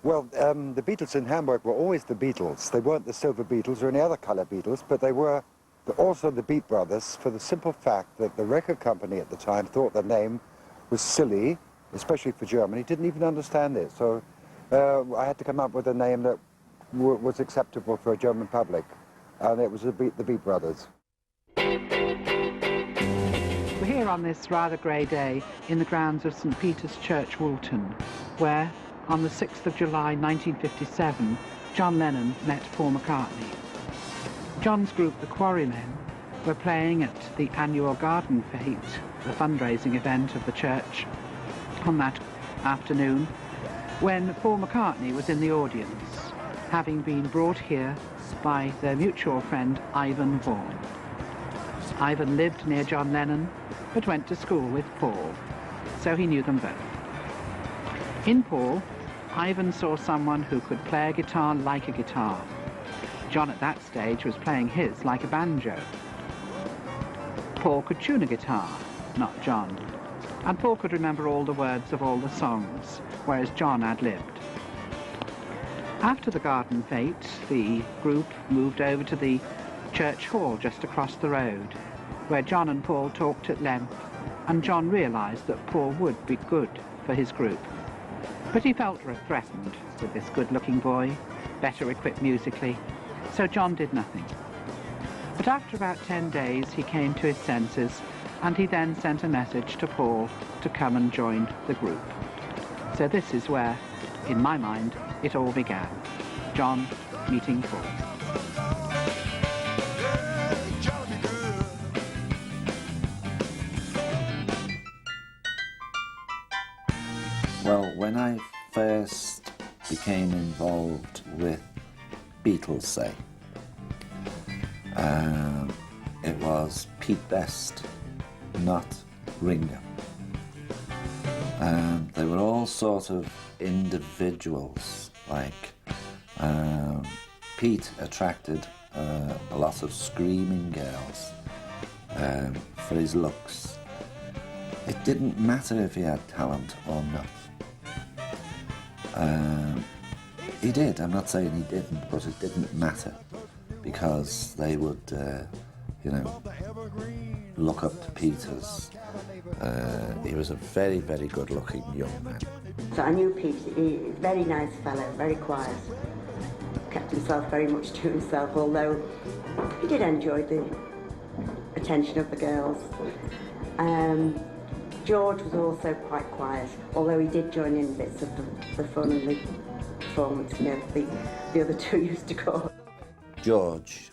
Well, the Beatles in Hamburg were always the Beatles. They weren't the Silver Beatles or any other colour Beatles, but they were also the Beat Brothers for the simple fact that the record company at the time thought the name was silly, especially for Germany, didn't even understand it. So I had to come up with a name that was acceptable for a German public, and it was the Beat Brothers. We're here on this rather grey day in the grounds of St Peter's Church, Woolton, where on the 6th of July 1957, John Lennon met Paul McCartney. John's group, the Quarrymen, were playing at the annual Garden Fete, the fundraising event of the church, on that afternoon, when Paul McCartney was in the audience, having been brought here by their mutual friend Ivan Vaughan. Ivan lived near John Lennon, but went to school with Paul, so he knew them both. In Paul, Ivan saw someone who could play a guitar like a guitar. John at that stage was playing his like a banjo. Paul could tune a guitar, not John, and Paul could remember all the words of all the songs, whereas John ad-libbed. After the Garden Fete, the group moved over to the church hall just across the road, where John and Paul talked at length, and John realised that Paul would be good for his group. But he felt threatened with this good-looking boy, better equipped musically, so John did nothing. But after about 10 days, he came to his senses, and he then sent a message to Paul to come and join the group. So this is where, in my mind, it all began. John meeting Paul. Well, when I first became involved with Beatles, say, it was Pete Best, not Ringo. They were all sort of individuals, like Pete attracted a lot of screaming girls for his looks. It didn't matter if he had talent or not. He did, I'm not saying he didn't, but it didn't matter, because they would, you know, look up to Pete as, he was a very, very good-looking young man. So I knew Pete, he was a very nice fellow, very quiet, kept himself very much to himself, although he did enjoy the attention of the girls. George was also quite quiet, although he did join in bits of the fun and the performance, you know, the other two used to go. George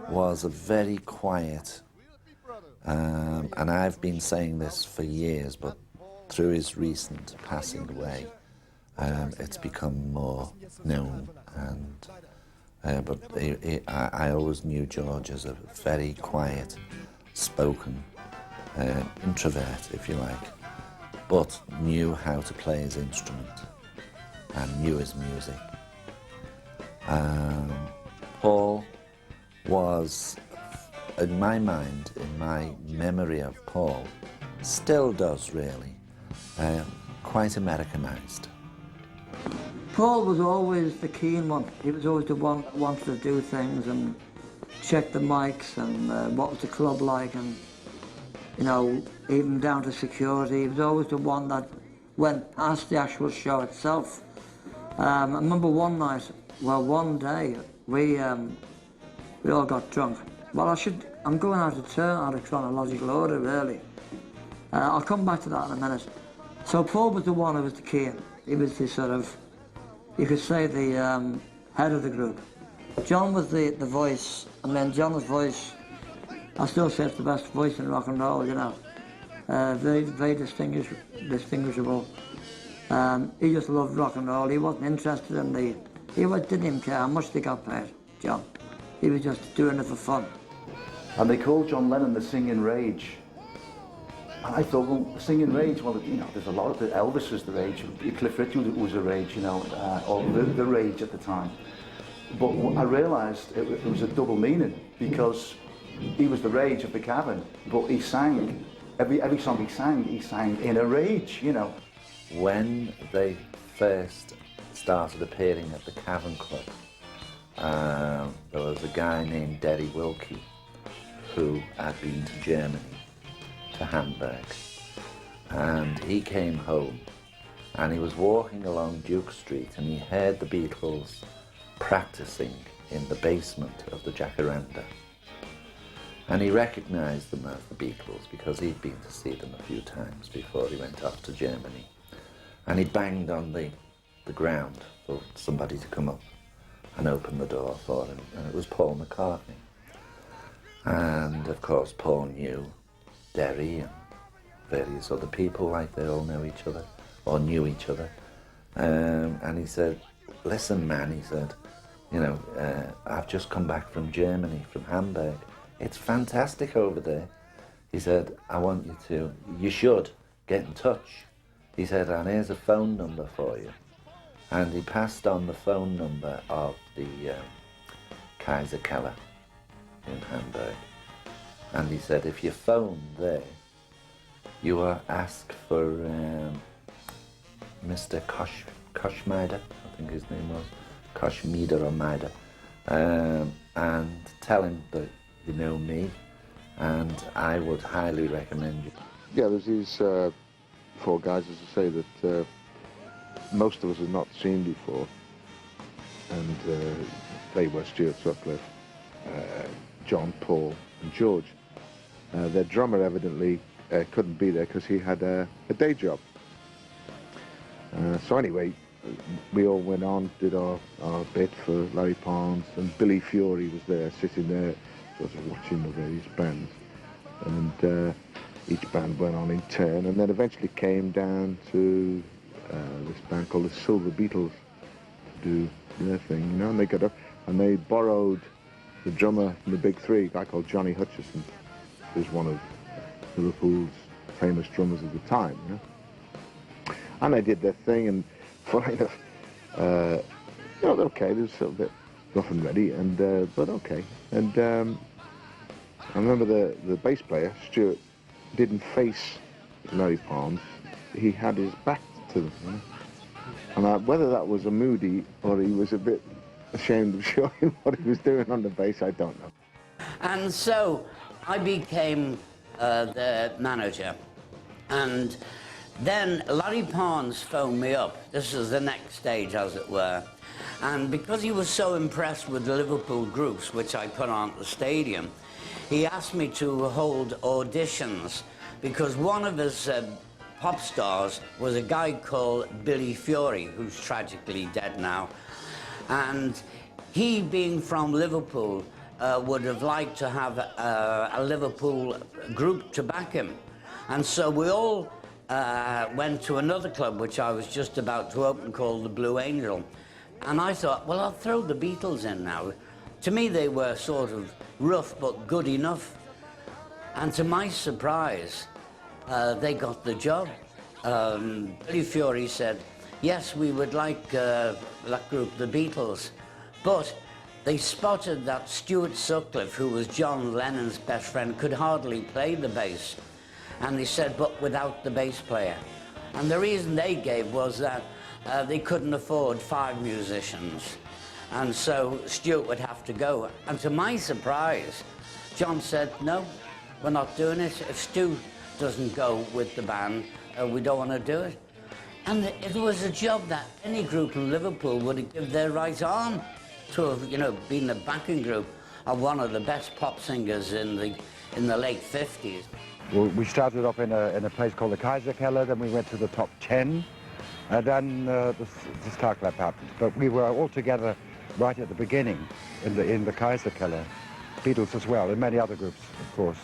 was a very quiet, and I've been saying this for years, but through his recent passing away, it's become more known. And but I always knew George as a very quiet, spoken, introvert, if you like, but knew how to play his instrument and knew his music. Paul was, in my mind, in my memory of Paul, still does really, quite Americanized. Paul was always the keen one. He was always the one that wanted to do things and check the mics and what was the club like, and you know, even down to security. He was always the one that went past the actual show itself. I remember one night, well, one day, we all got drunk. Well, I'm going out of turn, out of chronological order, really. I'll come back to that in a minute. So Paul was the one who was the king. He was the sort of, you could say, the head of the group. John was the voice, and then John's voice, I still say it's the best voice in rock and roll, you know. Very, very distinguishable. He just loved rock and roll. He wasn't interested in he didn't even care how much they got paid, John. He was just doing it for fun. And they called John Lennon the Singing Rage. And I thought, well, the Singing Rage, well, you know, there's a lot of Elvis was the rage, Cliff Richard was the rage, you know, or the rage at the time. But I realised it was a double meaning, because he was the rage of the cavern, but he sang, every song he sang in a rage, you know. When they first started appearing at the Cavern Club. There was a guy named Derry Wilkie who had been to Germany, to Hamburg, and he came home and he was walking along Duke Street and he heard the Beatles practicing in the basement of the Jacaranda. And he recognised them as the Beatles because he'd been to see them a few times before he went off to Germany. And he banged on the ground for somebody to come up and open the door for him, and it was Paul McCartney. And of course Paul knew Derry and various other people, like they all know each other, or knew each other. And he said, listen man, he said, you know, I've just come back from Germany, from Hamburg. It's fantastic over there. He said, I want you should get in touch. He said, and here's a phone number for you. And he passed on the phone number of the Kaiser Keller in Hamburg. And he said, if you phone there, you are asked for Mr. Koschmider, I think his name was, Koschmider or Mider, and tell him that you know me, and I would highly recommend you. Yeah, there's these 4 guys, as I say, that most of us had not seen before, and they were Stuart Sutcliffe, John, Paul and George. Their drummer evidently couldn't be there because he had a day job. So anyway, we all went on, did our bit for Larry Parnes, and Billy Fury was there, sitting there, sort of watching the various bands. And each band went on in turn, and then eventually came down to this band called the Silver Beatles to do their thing, you know, and they got up and they borrowed the drummer from the Big Three, a guy called Johnny Hutchison, who's one of Liverpool's famous drummers of the time, you know. And they did their thing, and funny enough, you know, okay, they were sort of a bit rough and ready, and but okay. And I remember the bass player, Stuart, didn't face Larry Parnes. He had his back to them, you know? And whether that was a moody or he was a bit ashamed of showing what he was doing on the bass, I don't know. And so I became the manager, and then Larry Parnes phoned me up. This is the next stage, as it were. And because he was so impressed with the Liverpool groups, which I put on at the stadium, he asked me to hold auditions, because one of his pop stars was a guy called Billy Fury, who's tragically dead now. And he, being from Liverpool, would have liked to have a Liverpool group to back him. And so we all went to another club, which I was just about to open, called the Blue Angel. And I thought, well, I'll throw the Beatles in now. To me, they were sort of rough, but good enough. And to my surprise, they got the job. Billy Fury said, yes, we would like that group, the Beatles. But they spotted that Stuart Sutcliffe, who was John Lennon's best friend, could hardly play the bass. And they said, but without the bass player. And the reason they gave was that they couldn't afford 5 musicians. And so Stuart would have to go. And to my surprise, John said, no, we're not doing it. If Stu doesn't go with the band, we don't want to do it. And it was a job that any group in Liverpool would have given their right arm to have, you know, been the backing group of one of the best pop singers in the late 50s. Well, we started off in a place called the Kaiser Keller, then we went to the top 10, and then the Star Club happened. But we were all together right at the beginning in the Kaiser Keller. Beatles as well, and many other groups, of course.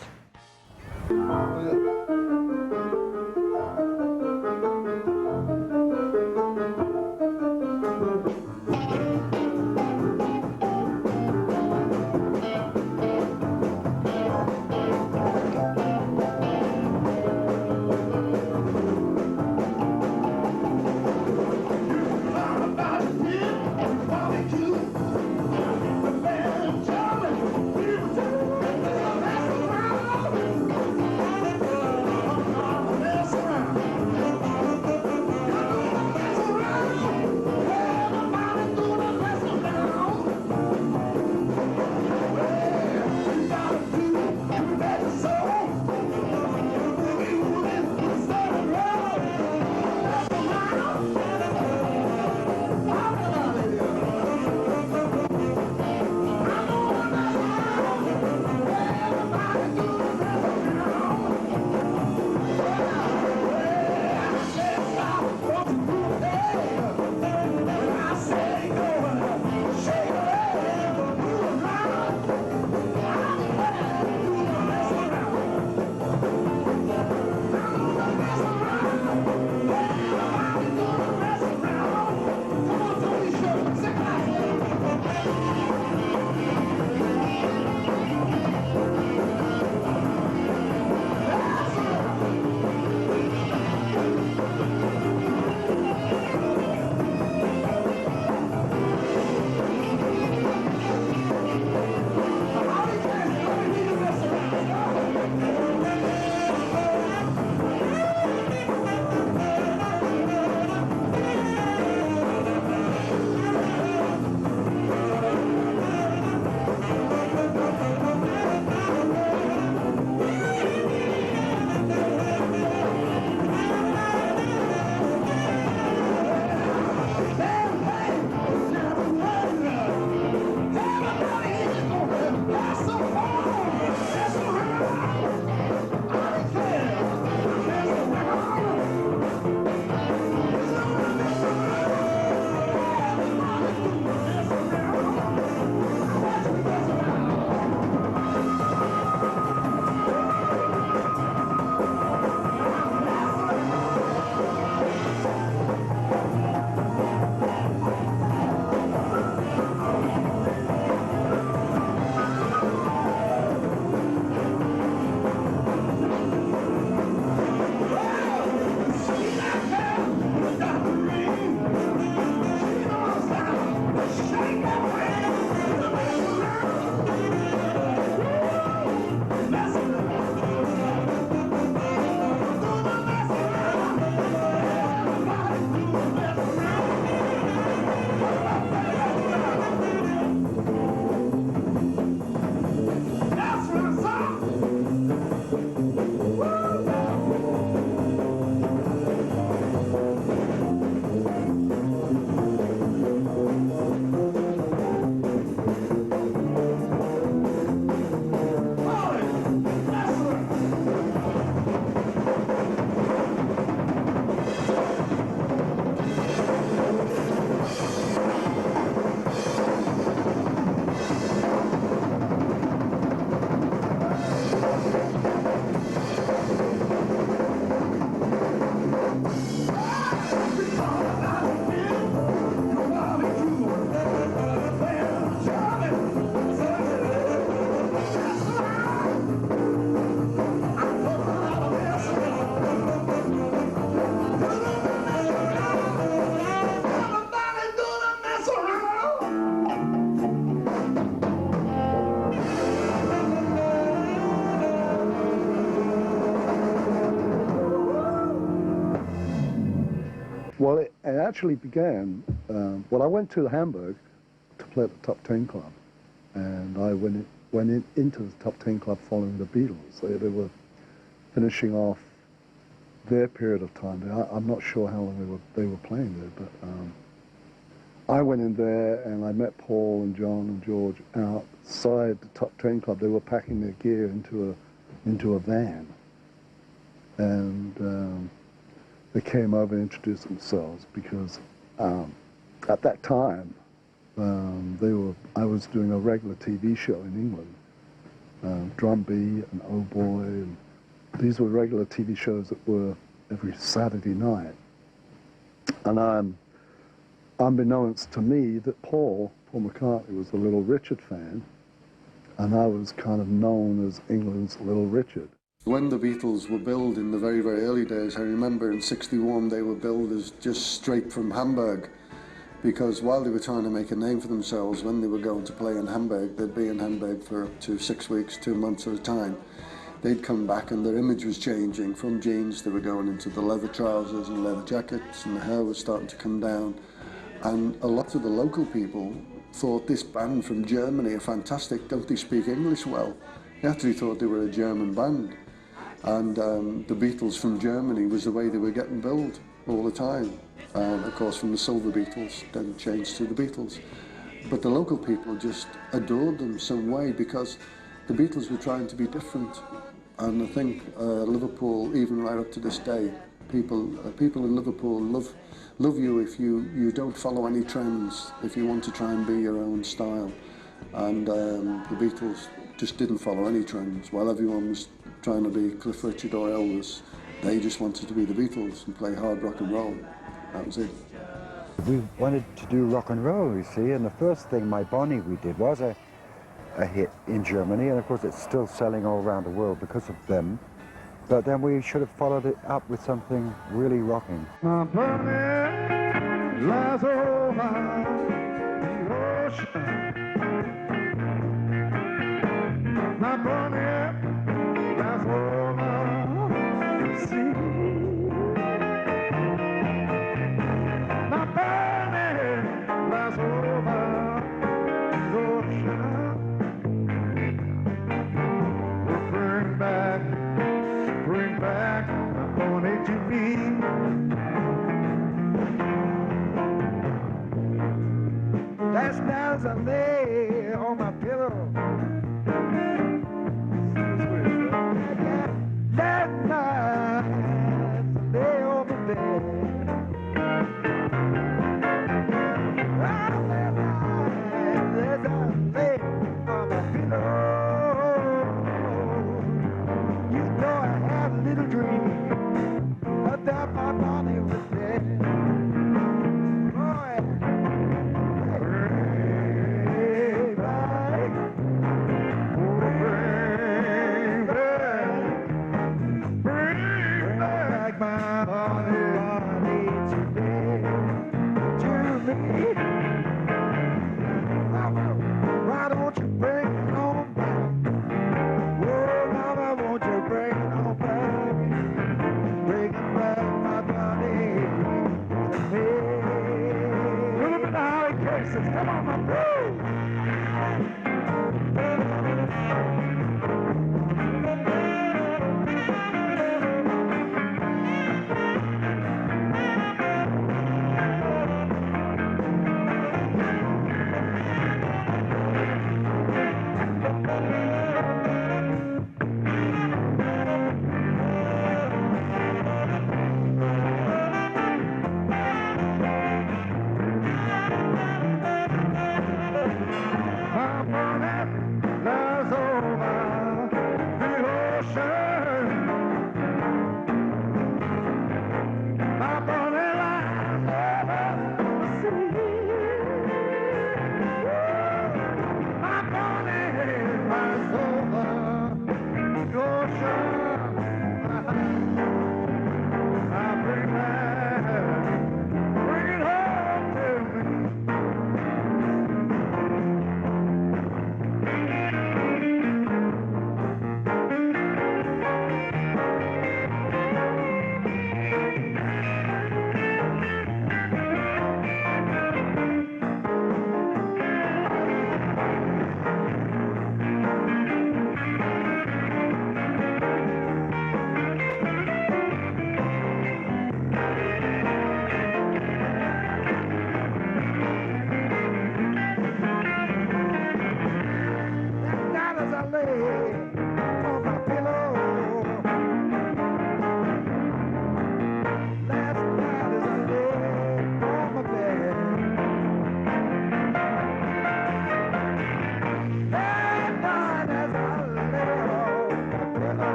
Well, it actually began, well, I went to Hamburg to play at the Top 10 Club, and I went into the Top 10 Club following the Beatles. They were finishing off their period of time. I'm not sure how long they were playing there, but I went in there and I met Paul and John and George outside the Top 10 Club. They were packing their gear into a van, and they came over and introduced themselves because at that time I was doing a regular TV show in England, Drumbeat and Oh Boy, and these were regular TV shows that were every Saturday night. And unbeknownst to me, that Paul McCartney was the Little Richard fan, and I was kind of known as England's Little Richard. When the Beatles were billed in the very, very early days, I remember in '61 they were billed as just straight from Hamburg, because while they were trying to make a name for themselves, when they were going to play in Hamburg, they'd be in Hamburg for up to 6 weeks, 2 months at a time. They'd come back and their image was changing. From jeans, they were going into the leather trousers and leather jackets, and the hair was starting to come down. And a lot of the local people thought this band from Germany are fantastic. Don't they speak English well? They actually thought they were a German band. And the Beatles from Germany was the way they were getting billed all the time. And of course from the Silver Beatles, then changed to the Beatles. But the local people just adored them some way because the Beatles were trying to be different. And I think Liverpool, even right up to this day, people in Liverpool love you if you don't follow any trends, if you want to try and be your own style. And the Beatles just didn't follow any trends. While everyone was trying to be Cliff Richard or Elvis, they just wanted to be the Beatles and play hard rock and roll. That was it. We wanted to do rock and roll, you see, and the first thing, My Bonnie, we did was a hit in Germany, and of course it's still selling all around the world because of them. But then we should have followed it up with something really rocking. My Bonnie lies over the ocean. My Bonnie lies over the sea. My Bonnie lies over the ocean. Bring back my Bonnie to me. Last night as I lay on my pillow, last night as I lay on my bed, last night as I lay on my pillow, little dream that my Bonnie was dead. Boy, bring back, bring back my Bonnie today to me. Mama, why don't you bring it on back? Oh, Mama, won't you bring it on back? Come on, my bro!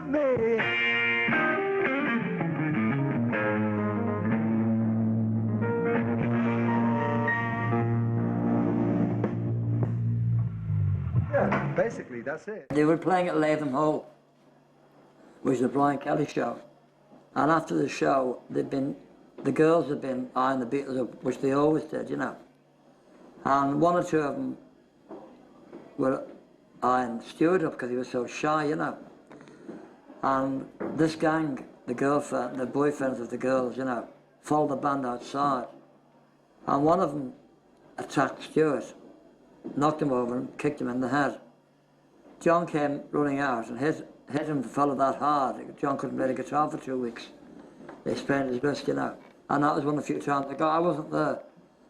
with me. Yeah, basically that's it. They were playing at Latham Hall, which is a Brian Kelly show. And after the show, the girls had been eyeing the Beatles up, which they always did, you know. And one or two of them were eyeing Stuart up because he was so shy, you know. And this gang, the boyfriends of the girls, you know, followed the band outside. And one of them attacked Stuart, knocked him over and kicked him in the head. John came running out and hit him, the fellow that hard. John couldn't play the guitar for 2 weeks. They sprained his wrist, you know. And that was one of the few times I wasn't there.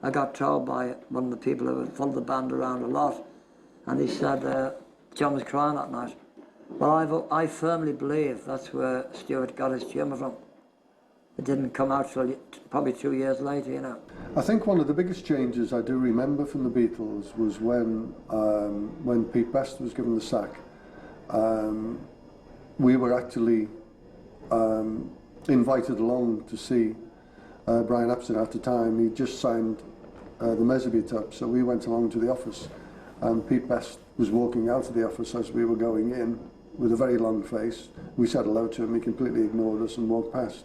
I got told by one of the people who had followed the band around a lot. And he said John was crying that night. Well, I firmly believe that's where Stuart got his tumour from. It didn't come out till probably 2 years later, you know. I think one of the biggest changes I do remember from the Beatles was when Pete Best was given the sack. We were actually invited along to see Brian Epstein at the time. He just signed the Mescal up, so we went along to the office, and Pete Best was walking out of the office as we were going in with a very long face. We said hello to him, he completely ignored us and walked past.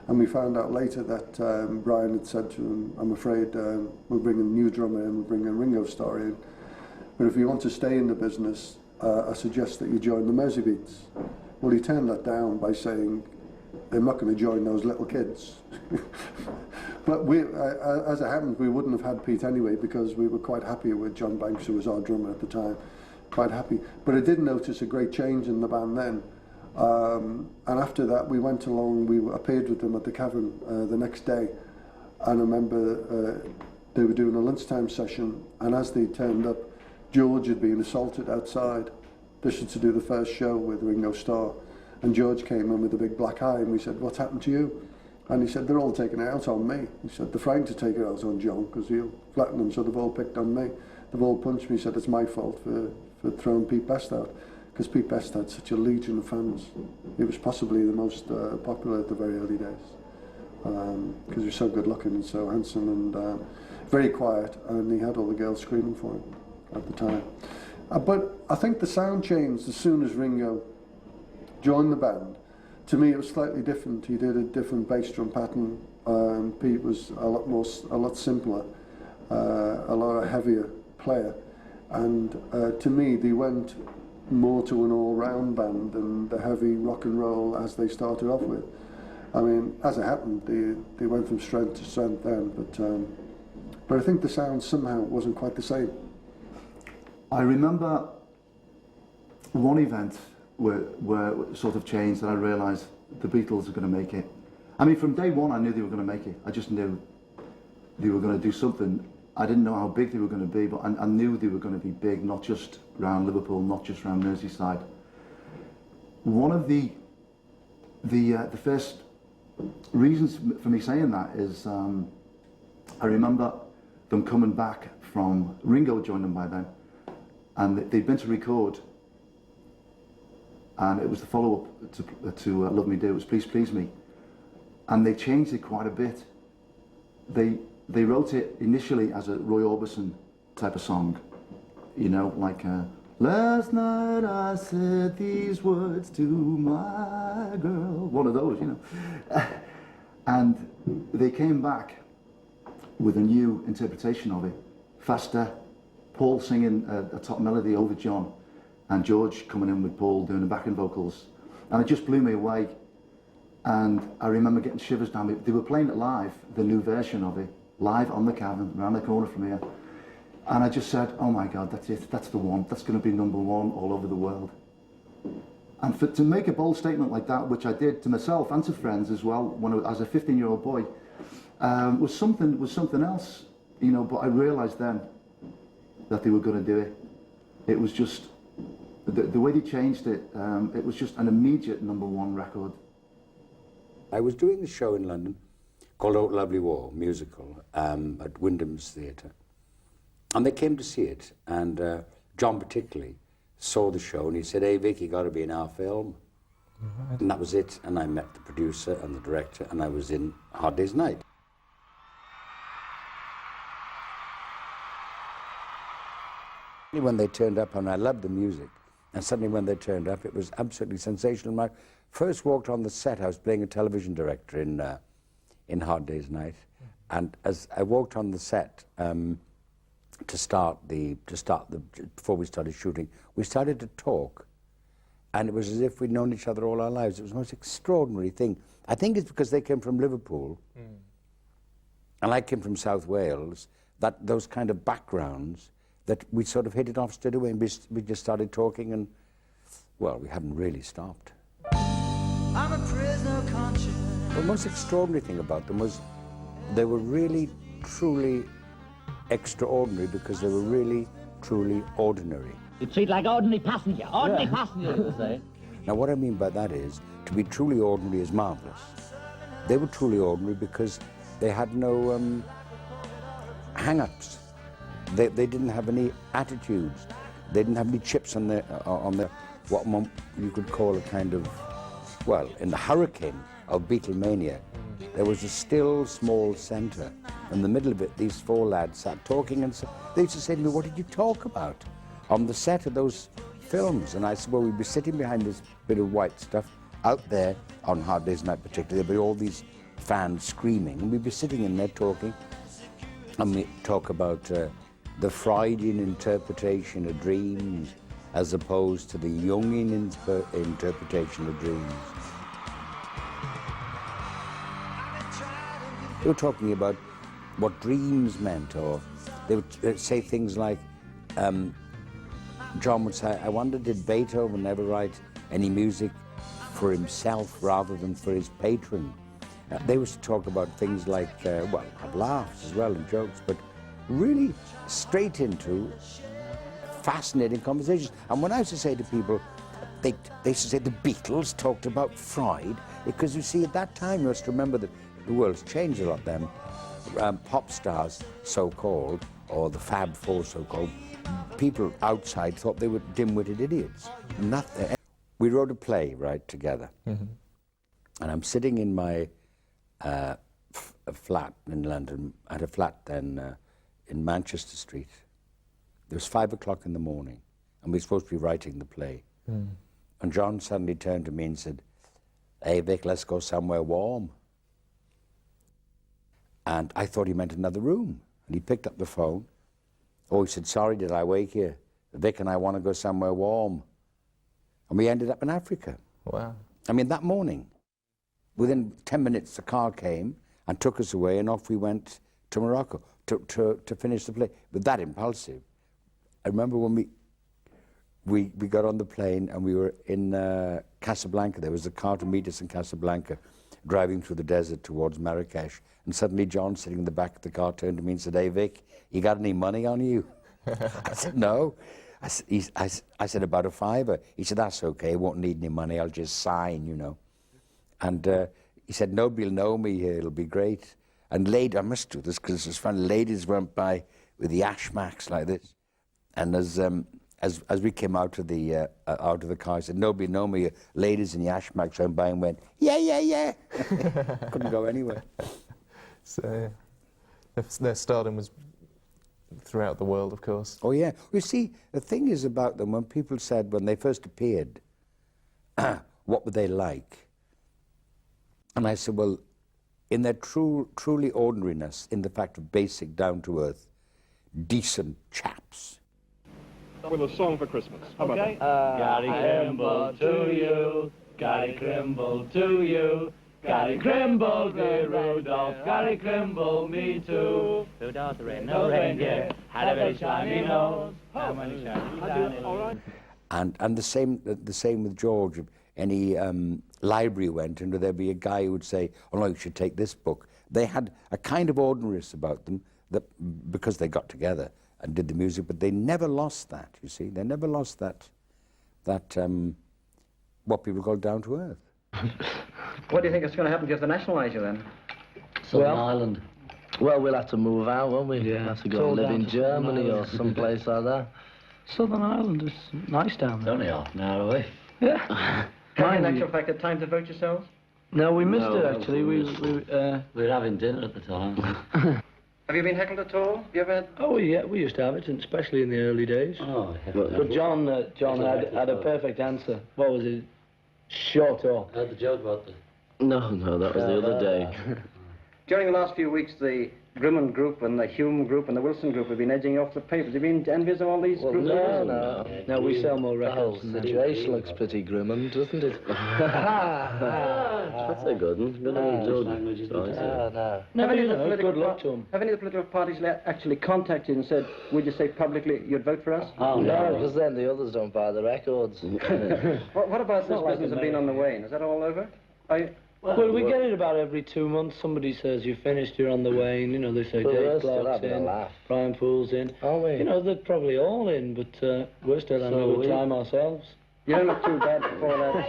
And we found out later that Brian had said to him, I'm afraid we're bringing a new drummer in, we're bringing a Ringo Starr in, but if you want to stay in the business, I suggest that you join the Mescal. Well, he turned that down by saying, I'm not going to join those little kids. But as it happened, we wouldn't have had Pete anyway because we were quite happy with John Banks, who was our drummer at the time, quite happy. But I did notice a great change in the band then. And after that, we went along, we appeared with them at the Cavern the next day. And I remember they were doing a lunchtime session, and as they turned up, George had been assaulted outside. This was to do the first show with Ringo Starr. And George came in with a big black eye, and we said, what's happened to you? And he said, they're all taking it out on me. He said, they're frightened to take it out on John because he'll flatten them, so they've all picked on me. They've all punched me. He said, it's my fault for throwing Pete Best out. Because Pete Best had such a legion of fans. He was possibly the most popular at the very early days. Because he was so good looking and so handsome and very quiet, and he had all the girls screaming for him at the time. But I think the sound changed as soon as Ringo joined the band. To me, it was slightly different. He did a different bass drum pattern. Pete was a lot simpler, a lot heavier player. And to me, they went more to an all-round band than the heavy rock and roll as they started off with. I mean, as it happened, they went from strength to strength then, but I think the sound somehow wasn't quite the same. I remember one event where it sort of changed, and I realised the Beatles are going to make it. I mean, from day one I knew they were going to make it. I just knew they were going to do something. I didn't know how big they were going to be, but I knew they were going to be big, not just around Liverpool, not just around Merseyside. One of the first reasons for me saying that is I remember them coming back from, Ringo joined them by then, and they'd been to record, and it was the follow-up to Love Me Do, it was Please Please Me, and they changed it quite a bit. They wrote it initially as a Roy Orbison type of song, you know, like last night I said these words to my girl, one of those, you know. And they came back with a new interpretation of it, faster, Paul singing a top melody over John, and George coming in with Paul doing the backing vocals, and it just blew me away. And I remember getting shivers down me. They were playing it live, the new version of it, live on the Cavern, around the corner from here. And I just said, oh my God, that's it, that's the one, that's going to be #1 all over the world. And to make a bold statement like that, which I did to myself and to friends as well, when as a 15-year-old boy, was something else, you know. But I realised then that they were going to do it. It was just the way they changed it. It was just an immediate #1 record. I was doing the show in London called Old Lovely War musical at Wyndham's Theatre, and they came to see it. And John particularly saw the show and he said, "Hey Vic, you got to be in our film." Right. And that was it, and I met the producer and the director, and I was in Hard Day's Night. When they turned up, and I loved the music, and suddenly when they turned up, it was absolutely sensational. When I first walked on the set, I was playing a television director in Hard Day's Night, and as I walked on the set before we started shooting, we started to talk, and it was as if we'd known each other all our lives. It was the most extraordinary thing. I think it's because they came from Liverpool, and I came from South Wales, that those kind of backgrounds, that we sort of hit it off straight away, and we just started talking, and, well, we hadn't really stopped. I'm a prisoner of conscience. The most extraordinary thing about them was they were really, truly extraordinary because they were really, truly ordinary. You treat like ordinary passenger, passenger, you say. Now, what I mean by that is, to be truly ordinary is marvellous. They were truly ordinary because they had no hang-ups. They didn't have any attitudes. They didn't have any chips on their what you could call a kind of, well, in the hurricane of Beatlemania, there was a still, small centre. In the middle of it, these four lads sat talking, and they used to say to me, "What did you talk about on the set of those films?" And I said, "Well, we'd be sitting behind this bit of white stuff out there on Hard Day's Night particularly. There'd be all these fans screaming, and we'd be sitting in there talking, and we talk about the Freudian interpretation of dreams as opposed to the Jungian interpretation of dreams." They were talking about what dreams meant, or they would say things like, John would say, "I wonder, did Beethoven ever write any music for himself rather than for his patron?" They used to talk about things like, well, have laughs as well and jokes, but really straight into fascinating conversations. And when I used to say to people, they used to say the Beatles talked about Freud, because you see, at that time, you must remember that the world's changed a lot then. Pop stars, so-called, or the Fab Four, so-called, people outside thought they were dim-witted idiots. Nothing. We wrote a play, right, together. And I'm sitting in my flat in London. I had a flat then in Manchester Street. It was 5 o'clock in the morning, and we were supposed to be writing the play. And John suddenly turned to me and said, "Hey, Vic, let's go somewhere warm." And I thought he meant another room. And he picked up the phone. Oh, he said, "Sorry, did I wake you? Vic and I want to go somewhere warm." And we ended up in Africa. Wow. I mean, that morning, within 10 minutes, the car came and took us away, and off we went to Morocco to finish the play. But that impulsive. I remember when we got on the plane and we were in Casablanca. There was a car to meet us in Casablanca, driving through the desert towards Marrakesh. And suddenly John, sitting in the back of the car, turned to me and said, "Hey, Vic, you got any money on you?" I said, "No." I said, "About a $5." He said, "That's okay, I won't need any money, I'll just sign, you know." And he said, "Nobody will know me here, it'll be great." And I must do this because it was fun, ladies went by with the ashmacks like this. And as we came out of the car, I said, "Nobody know me." Ladies in the ashmacks went by and went, "Yeah, yeah, yeah." Couldn't go anywhere. So their stardom was throughout the world, of course. Oh, yeah. You see, the thing is about them, when people said, when they first appeared, what were they like? And I said, well, in their truly ordinariness, in the fact of basic, down-to-earth, decent chaps. With a song for Christmas. How about that? Gary Crimble to you, Gary Crimble to you, Gary Crimble, dear Rudolph, Gary Crimble, me too. Rudolph the red-nosed reindeer had a very shiny nose. How many shiny all right. And the same with George. Any library went, and there'd be a guy who would say, "Oh no, you should take this book." They had a kind of ordinariness about them, that because they got together and did the music, but they never lost that. You see, they never lost that what people call down to earth. What do you think is going to happen to us to nationalise you then? Southern Ireland. Well, we'll have to move out, won't we? Yeah. We'll have to go and live in Germany or someplace like that. Southern Ireland is nice down there. Only half an hour away. Yeah. Have you in actual fact had time to vote yourselves? No, we missed it actually. We were having dinner at the time. Have you been heckled at all? Have you ever had... Oh yeah, we used to have it, and especially in the early days. Oh, but John had a perfect answer. What was it? Short off. I had the joke about the... No, that was the other day. During the last few weeks, the Grimman group and the Hume group and the Wilson group have been edging off the papers. Have you been envious of all these groups? No, we sell more records. The situation looks pretty grim, doesn't it? That's a good one. Good one, good luck to them. Have any of the political parties actually contacted you and said, would you say publicly you'd vote for us? Oh, no, because then the others don't buy the records. What about this business of being on the wane? Is that all over? Well, we get it about every 2 months. Somebody says, you finished, you're on the wane. You know, they say Dave Clark's in, Brian Poole's in. Are we? You know, they're probably all in, but we're still having a good time ourselves. You don't look too bad for lads.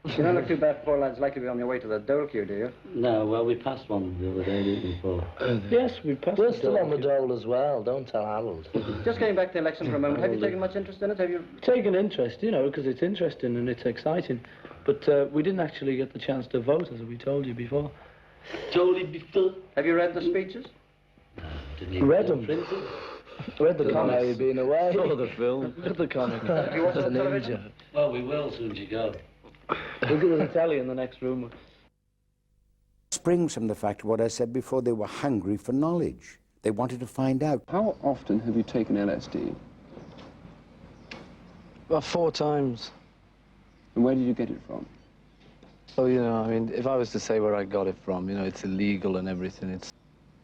You don't look too bad for lads likely to be on your way to the dole queue, do you? No, well, we passed one the other day, didn't we, Paul? Yes, we passed We're still on the dole as well, don't tell Harold. Just getting back to the election for a moment, have you taken much interest in it? Have you... Taken interest, you know, because it's interesting and it's exciting. But we didn't actually get the chance to vote, as we told you before. Have you read the speeches? Read them. Read the comics. You've been away. Saw the film. Read the comics. Have you watched the television? Well, we will as soon as you go. We'll get the telly in the next room. Springs from the fact of what I said before, they were hungry for knowledge. They wanted to find out. How often have you taken LSD? About 4 times. And where did you get it from? Oh, you know, I mean, if I was to say where I got it from, you know, it's illegal and everything.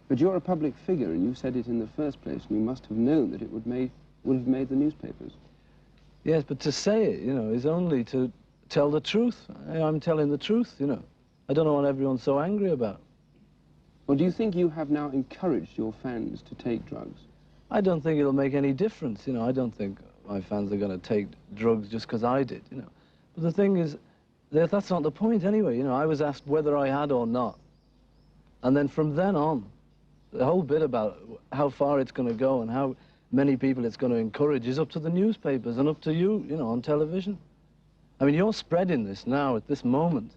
But you're a public figure, and you said it in the first place, and you must have known that it would have made the newspapers. Yes, but to say it, you know, is only to tell the truth. I'm telling the truth, you know. I don't know what everyone's so angry about. Well, do you think you have now encouraged your fans to take drugs? I don't think it'll make any difference, you know. I don't think my fans are going to take drugs just because I did, you know. But the thing is, that's not the point anyway, you know. I was asked whether I had or not. And then from then on, the whole bit about how far it's going to go and how many people it's going to encourage is up to the newspapers and up to you, you know, on television. I mean, you're spreading this now at this moment.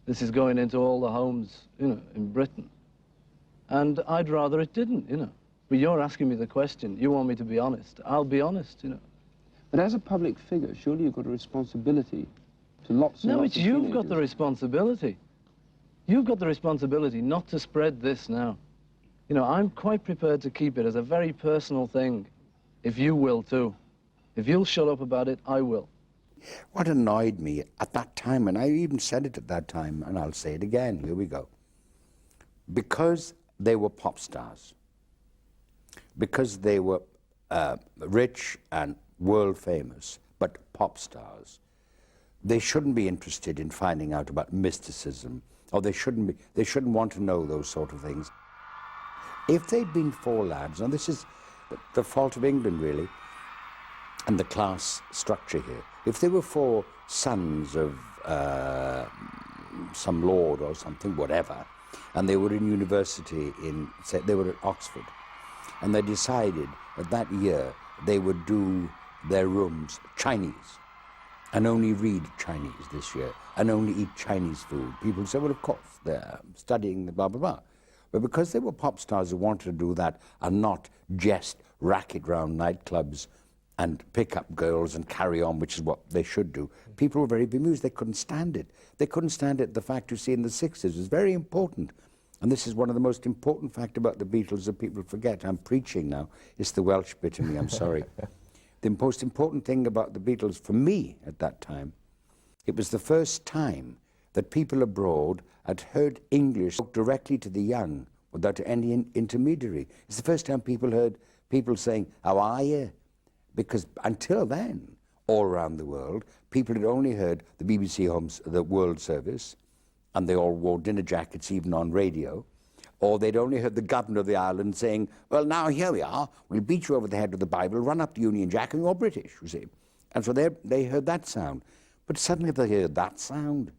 This is going into all the homes, you know, in Britain. And I'd rather it didn't, you know. But you're asking me the question. You want me to be honest. I'll be honest, you know. But as a public figure, surely you've got a responsibility to lots and No, lots it's of you've teenagers. got the responsibility. You've got the responsibility not to spread this now. You know, I'm quite prepared to keep it as a very personal thing, if you will too. If you'll shut up about it, I will. What annoyed me at that time, and I even said it at that time, and I'll say it again, here we go. Because they were pop stars, because they were rich and world famous, but pop stars, they shouldn't be interested in finding out about mysticism, or they shouldn't want to know those sort of things. If they'd been 4 lads, and this is the fault of England really, and the class structure here, if they were 4 sons of some lord or something, whatever, and they were in university say they were at Oxford, and they decided that year they would do their rooms Chinese, and only read Chinese this year, and only eat Chinese food. People say, well, of course, they're studying the blah, blah, blah. But because they were pop stars who wanted to do that and not just racket round nightclubs and pick up girls and carry on, which is what they should do, people were very bemused. They couldn't stand it. They couldn't stand it. The fact you see in the 60s was very important. And this is one of the most important facts about the Beatles that people forget. I'm preaching now. It's the Welsh bit in me, I'm sorry. The most important thing about the Beatles, for me at that time, it was the first time that people abroad had heard English spoke directly to the young without any intermediary. It's the first time people heard people saying, how are you? Because until then, all around the world, people had only heard the BBC the World Service, and they all wore dinner jackets even on radio, or they'd only heard the governor of the island saying, well, now here we are, we'll beat you over the head with the Bible, run up the Union Jack, and you're British, you see. And so they heard that sound. But suddenly they heard that sound.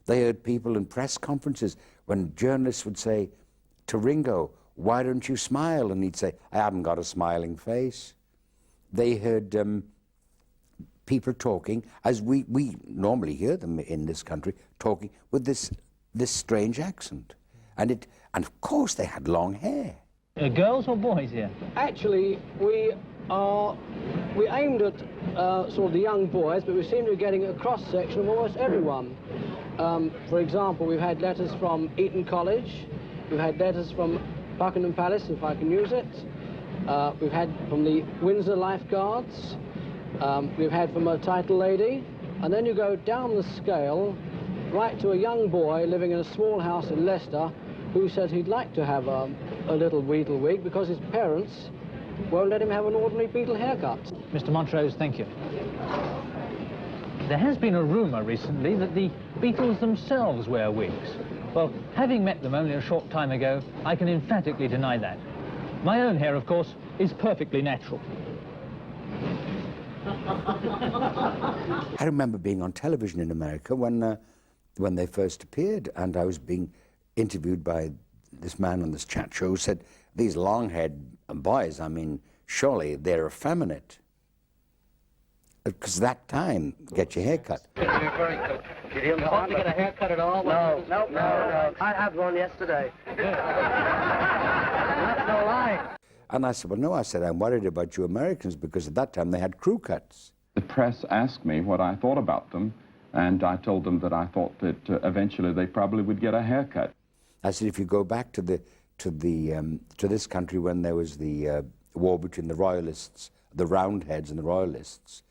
They heard people in press conferences when journalists would say to Ringo, why don't you smile? And he'd say, I haven't got a smiling face. They heard people talking, as we normally hear them in this country, talking with this strange accent. And of course they had long hair. Girls or boys here? Actually, we aimed at sort of the young boys, but we seem to be getting a cross-section of almost everyone. For example, we've had letters from Eton College, we've had letters from Buckingham Palace, if I can use it, we've had from the Windsor Lifeguards, we've had from a title lady, and then you go down the scale right to a young boy living in a small house in Leicester who said he'd like to have a little Beatle wig because his parents won't let him have an ordinary Beatle haircut. Mr. Montrose, thank you. There has been a rumour recently that the Beatles themselves wear wigs. Well, having met them only a short time ago, I can emphatically deny that. My own hair, of course, is perfectly natural. I remember being on television in America when they first appeared, and I was being interviewed by this man on this chat show who said, these long-haired boys, I mean, surely they're effeminate. Because that time, get your hair cut. You're very good. You don't want to get a haircut at all? No. I had one yesterday. That's no lie. And I said, well, no, I said, I'm worried about you Americans because at that time they had crew cuts. The press asked me what I thought about them, and I told them that I thought that eventually they probably would get a haircut. I said, if you go back to this country when there was the war between the Royalists, the Roundheads and the Royalists,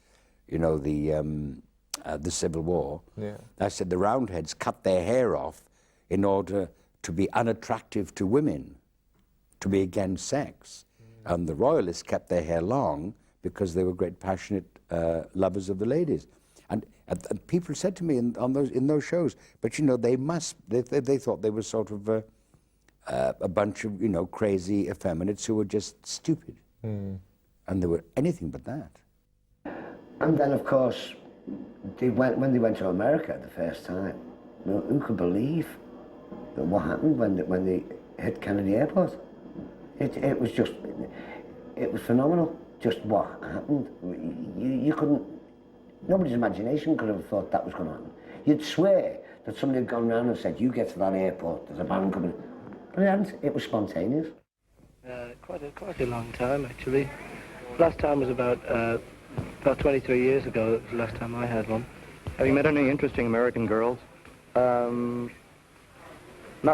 you know, the Civil War. Yeah. I said the Roundheads cut their hair off in order to be unattractive to women, to be against sex. And the Royalists kept their hair long because they were great passionate lovers of the ladies. And people said to me in those shows, but you know, they thought they were sort of a bunch of, you know, crazy effeminates who were just stupid. And they were anything but that. And then, of course, when they went to America the first time, who could believe that what happened when they hit Kennedy Airport? It was phenomenal, just what happened. You couldn't, nobody's imagination could have thought that was going to happen. You'd swear that somebody had gone around and said, you get to that airport, there's a band coming. But it hadn't, it was spontaneous. Quite a long time, actually. Last time was about 23 years ago. That was the last time I had one. Have you met any interesting American girls? Not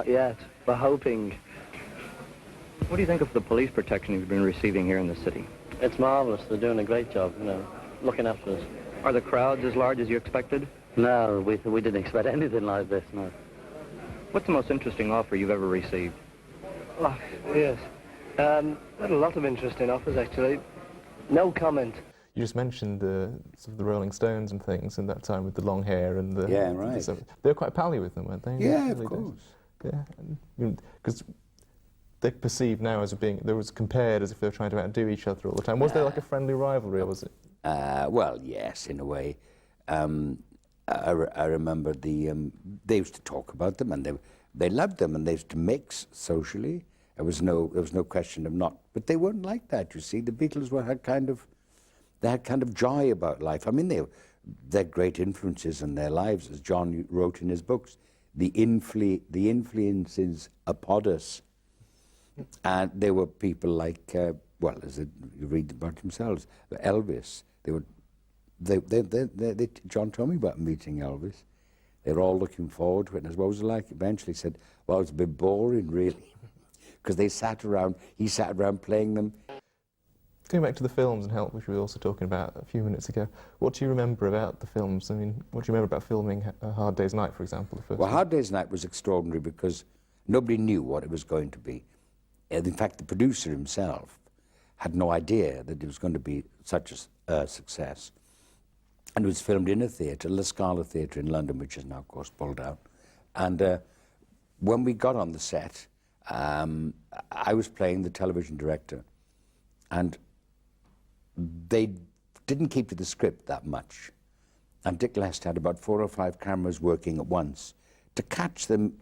yet. We're hoping. What do you think of the police protection you've been receiving here in the city? It's marvellous. They're doing a great job, you know, looking after us. Are the crowds as large as you expected? No, we didn't expect anything like this, no. What's the most interesting offer you've ever received? Oh, yes. Had a lot of interesting offers, actually. No comment. You just mentioned sort of the Rolling Stones and things in that time with the long hair and the... Yeah, right. They were quite pally with them, weren't they? Yeah, of course. Yeah, because they're perceived now as being, they was compared as if they were trying to outdo each other all the time. Was there like a friendly rivalry, or was it? Well, yes, in a way. I remember they used to talk about them, and they loved them, and they used to mix socially. There was no question of not, but they weren't like that. You see, the Beatles had kind of joy about life. I mean, they're great influences in their lives, as John wrote in his books. The influences upon us, and there were people like, well, as you read about themselves, Elvis. John told me about meeting Elvis. They're all looking forward to it. And what was it like? Eventually said, well, it's a bit boring, really, because he sat around playing them. Going back to the films and Help, which we were also talking about a few minutes ago, what do you remember about the films? I mean, what do you remember about filming A Hard Day's Night, for example? The first well, one? Hard Day's Night was extraordinary because nobody knew what it was going to be. And in fact, the producer himself had no idea that it was going to be such a success. And it was filmed in a theatre, La Scala Theatre in London, which is now, of course, pulled down. And when we got on the set, I was playing the television director, and they didn't keep to the script that much. And Dick Lest had about 4 or 5 cameras working at once to catch them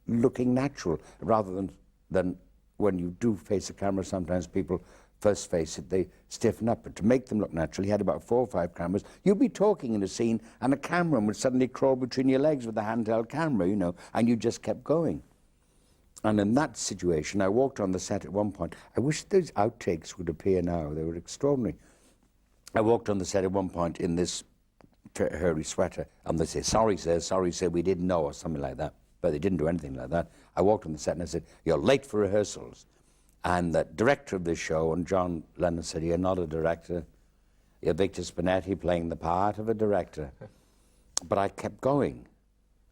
looking natural, rather than when you do face a camera, sometimes people first face it, they stiffen up. But to make them look natural, he had about 4 or 5 cameras. You'd be talking in a scene, and a cameraman would suddenly crawl between your legs with a handheld camera, you know, and you just kept going. And in that situation, I walked on the set at one point. I wish those outtakes would appear now. They were extraordinary. I walked on the set at one point in this hairy sweater, and they say, sorry, sir, we didn't know, or something like that. But they didn't do anything like that. I walked on the set and I said, you're late for rehearsals. And the director of this show, and John Lennon said, you're not a director. You're Richard Spinetti playing the part of a director. But I kept going.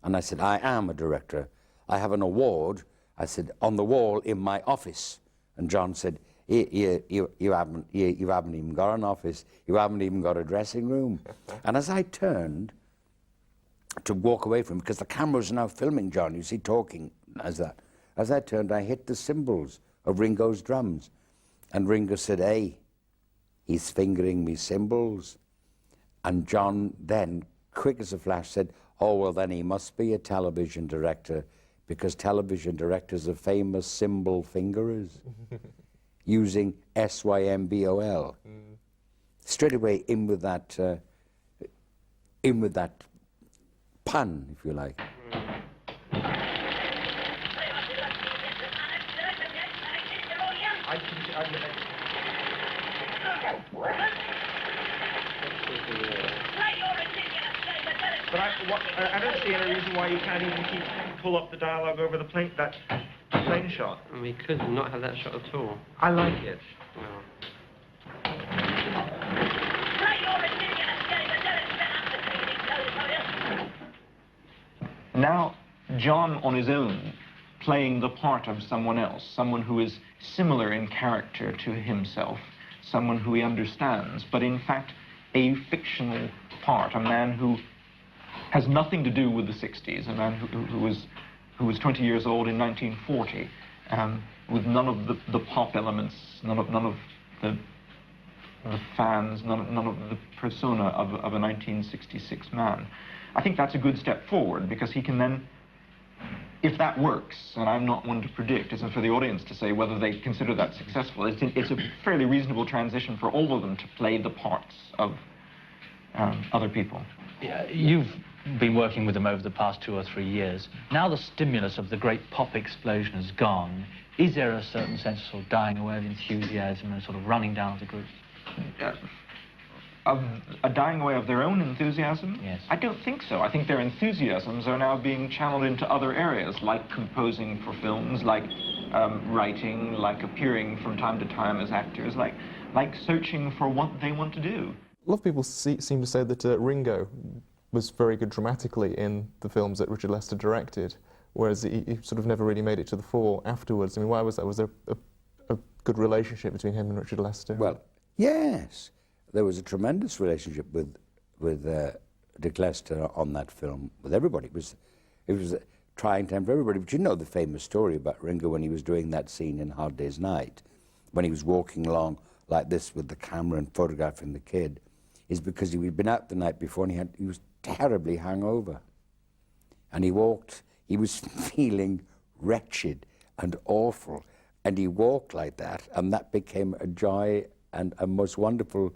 And I said, I am a director. I have an award, I said, on the wall in my office. And John said, you haven't even got an office. You haven't even got a dressing room. And as I turned to walk away from him, because the camera was now filming John, you see, talking as that. As I turned, I hit the cymbals of Ringo's drums. And Ringo said, hey, he's fingering me cymbals. And John then, quick as a flash, said, oh, well, then he must be a television director, because television directors are famous cymbal fingerers, using S-Y-M-B-O-L. Straight away in with that pun, if you like. But I don't see any reason why you can't even pull up the dialogue over the plane, that plane shot. We could not have that shot at all. I like it. Now, John on his own, playing the part of someone else, someone who is similar in character to himself, someone who he understands, but in fact a fictional part, a man who has nothing to do with the 60s, a man who was 20 years old in 1940, with none of the pop elements, none of the fans, none of the persona of a 1966 man. I think that's a good step forward, because he can then, if that works, and I'm not one to predict, it's for the audience to say whether they consider that successful. It's a fairly reasonable transition for all of them to play the parts of other people. Yeah, you've been working with them over the past 2 or 3 years. Now the stimulus of the great pop explosion has gone. Is there a certain sense of sort of dying away of enthusiasm and sort of running down of the group? Of a dying away of their own enthusiasm? Yes. I don't think so. I think their enthusiasms are now being channeled into other areas, like composing for films, like writing, like appearing from time to time as actors, like searching for what they want to do. A lot of people seem to say that Ringo was very good dramatically in the films that Richard Lester directed, whereas he sort of never really made it to the fore afterwards. I mean, why was that? Was there a good relationship between him and Richard Lester? Well, yes. There was a tremendous relationship with Dick Lester on that film, with everybody. It was a trying time for everybody. But you know the famous story about Ringo when he was doing that scene in Hard Day's Night, when he was walking along like this with the camera and photographing the kid, is because he'd been out the night before and he was terribly hungover. And he was feeling wretched and awful, and he walked like that, and that became a joy and a most wonderful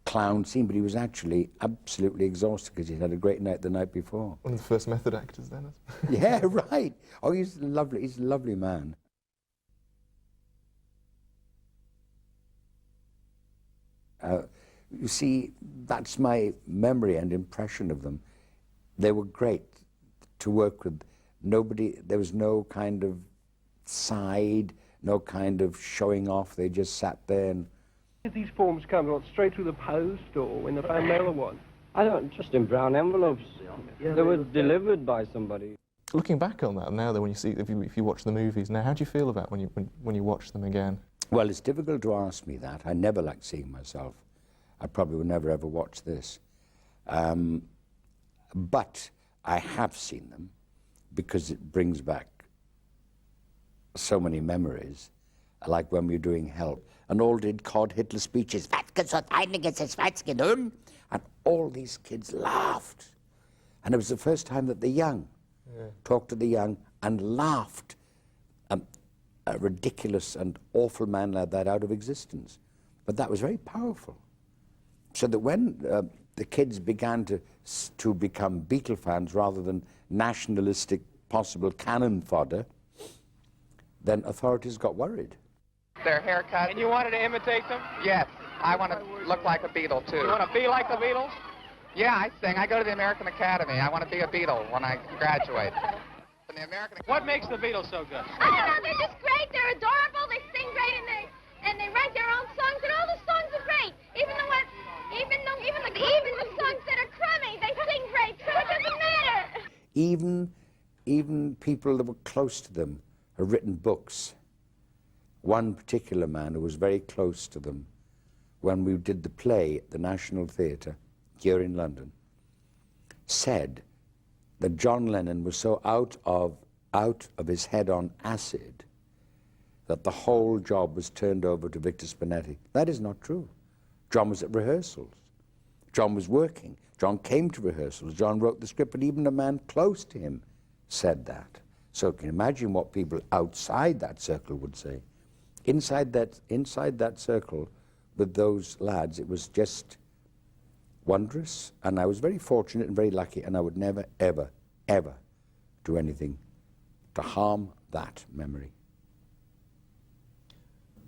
clown scene, but he was actually absolutely exhausted because he'd had a great night the night before. One of the first method actors then. Yeah, right. Oh, he's a lovely man. You see, that's my memory and impression of them. They were great to work with. There was no kind of side, no kind of showing off. They just sat there and... Did these forms come straight through the post or in the fan mail or what? I don't, just in brown envelopes. Yeah, they were delivered by somebody. Looking back on that now, though, when you see, if you watch the movies now, how do you feel about when you watch them again? Well, it's difficult to ask me that. I never liked seeing myself. I probably would never ever watch this. But I have seen them because it brings back so many memories, like when we were doing Help. And all did Cod Hitler speeches, and all these kids laughed. And it was the first time that the young talked to the young and laughed. a ridiculous and awful man like that out of existence. But that was very powerful. So that when the kids began to become Beatle fans rather than nationalistic possible cannon fodder, then authorities got worried. Their haircut. And you wanted to imitate them? Yes. I want to look like a Beatle, too. You want to be like the Beatles? Yeah, I sing. I go to the American Academy. I want to be a Beatle when I graduate. The American What makes the Beatles so good? I don't know. They're just great. They're adorable. They sing great, and they write their own songs, and all the songs are great. Even the songs that are crummy, they sing great. So it doesn't matter. Even people that were close to them have written books. One particular man who was very close to them, when we did the play at the National Theatre here in London, said that John Lennon was so out of his head on acid that the whole job was turned over to Victor Spinetti. That is not true. John was at rehearsals. John was working. John came to rehearsals. John wrote the script, but even a man close to him said that. So you can imagine what people outside that circle would say. Inside that circle with those lads, it was just wondrous, and I was very fortunate and very lucky, and I would never, ever, ever do anything to harm that memory.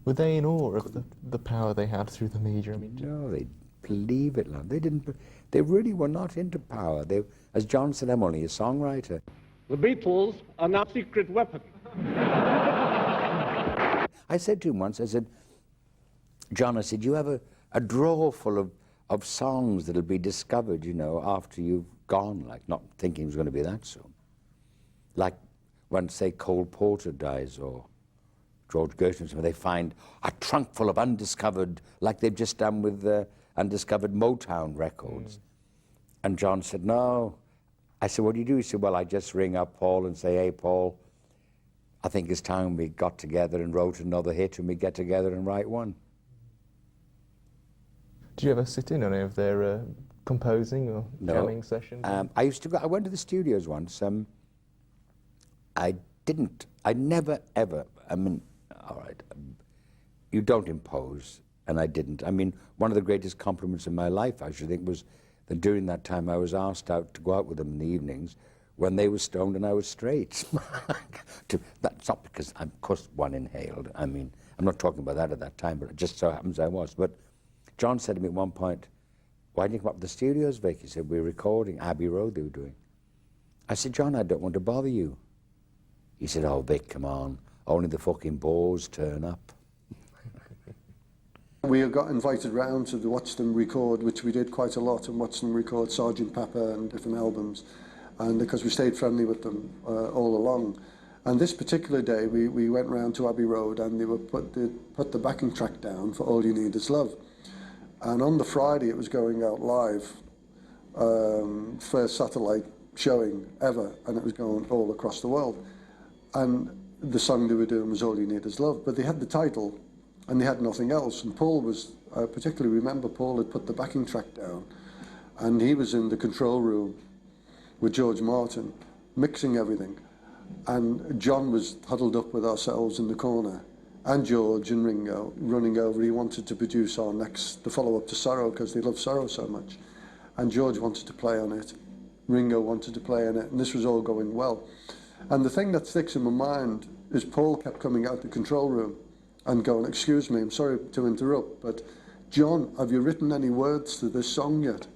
Were they in awe of the power they had through the media? I mean, no, they believe it, lad. They didn't. They really were not into power. They, as John said, I'm only a songwriter. The Beatles are not a secret weapon. I said to him once, I said, John, I said, you have a drawer full of songs that'll be discovered, you know, after you've gone, like not thinking it was going to be that soon. Like when, say, Cole Porter dies or George Gershwin, they find a trunk full of undiscovered, like they've just done with undiscovered Motown records. And John said, no. I said, what do you do? He said, well, I just ring up Paul and say, hey, Paul, I think it's time we got together and wrote another hit, and we get together and write one. Did you ever sit in on any of their composing or jamming sessions? I used to go. I went to the studios once. I never ever. I mean, all right, you don't impose, and I didn't. I mean, one of the greatest compliments in my life, I should think, was that during that time I was asked out to go out with them in the evenings when they were stoned and I was straight. That's not because, of course, one inhaled. I mean, I'm not talking about that at that time, but it just so happens I was. But John said to me at one point, why didn't you come up to the studios, Vic? He said, we're recording Abbey Road they were doing. I said, John, I don't want to bother you. He said, oh, Vic, come on. Only the fucking bores turn up. We got invited round to watch them record, which we did quite a lot, and watch them record Sgt. Pepper and different albums. And because we stayed friendly with them all along. And this particular day, we went round to Abbey Road, and they put the backing track down for All You Need Is Love. And on the Friday, it was going out live, first satellite showing ever, and it was going all across the world. And the song they were doing was All You Need Is Love, but they had the title, and they had nothing else. And Paul was, particularly remember, Paul had put the backing track down, and he was in the control room with George Martin, mixing everything. And John was huddled up with ourselves in the corner, and George and Ringo running over. He wanted to produce the follow-up to Sorrow, because they love Sorrow so much. And George wanted to play on it. Ringo wanted to play on it, and this was all going well. And the thing that sticks in my mind is Paul kept coming out the control room and going, excuse me, I'm sorry to interrupt, but John, have you written any words to this song yet?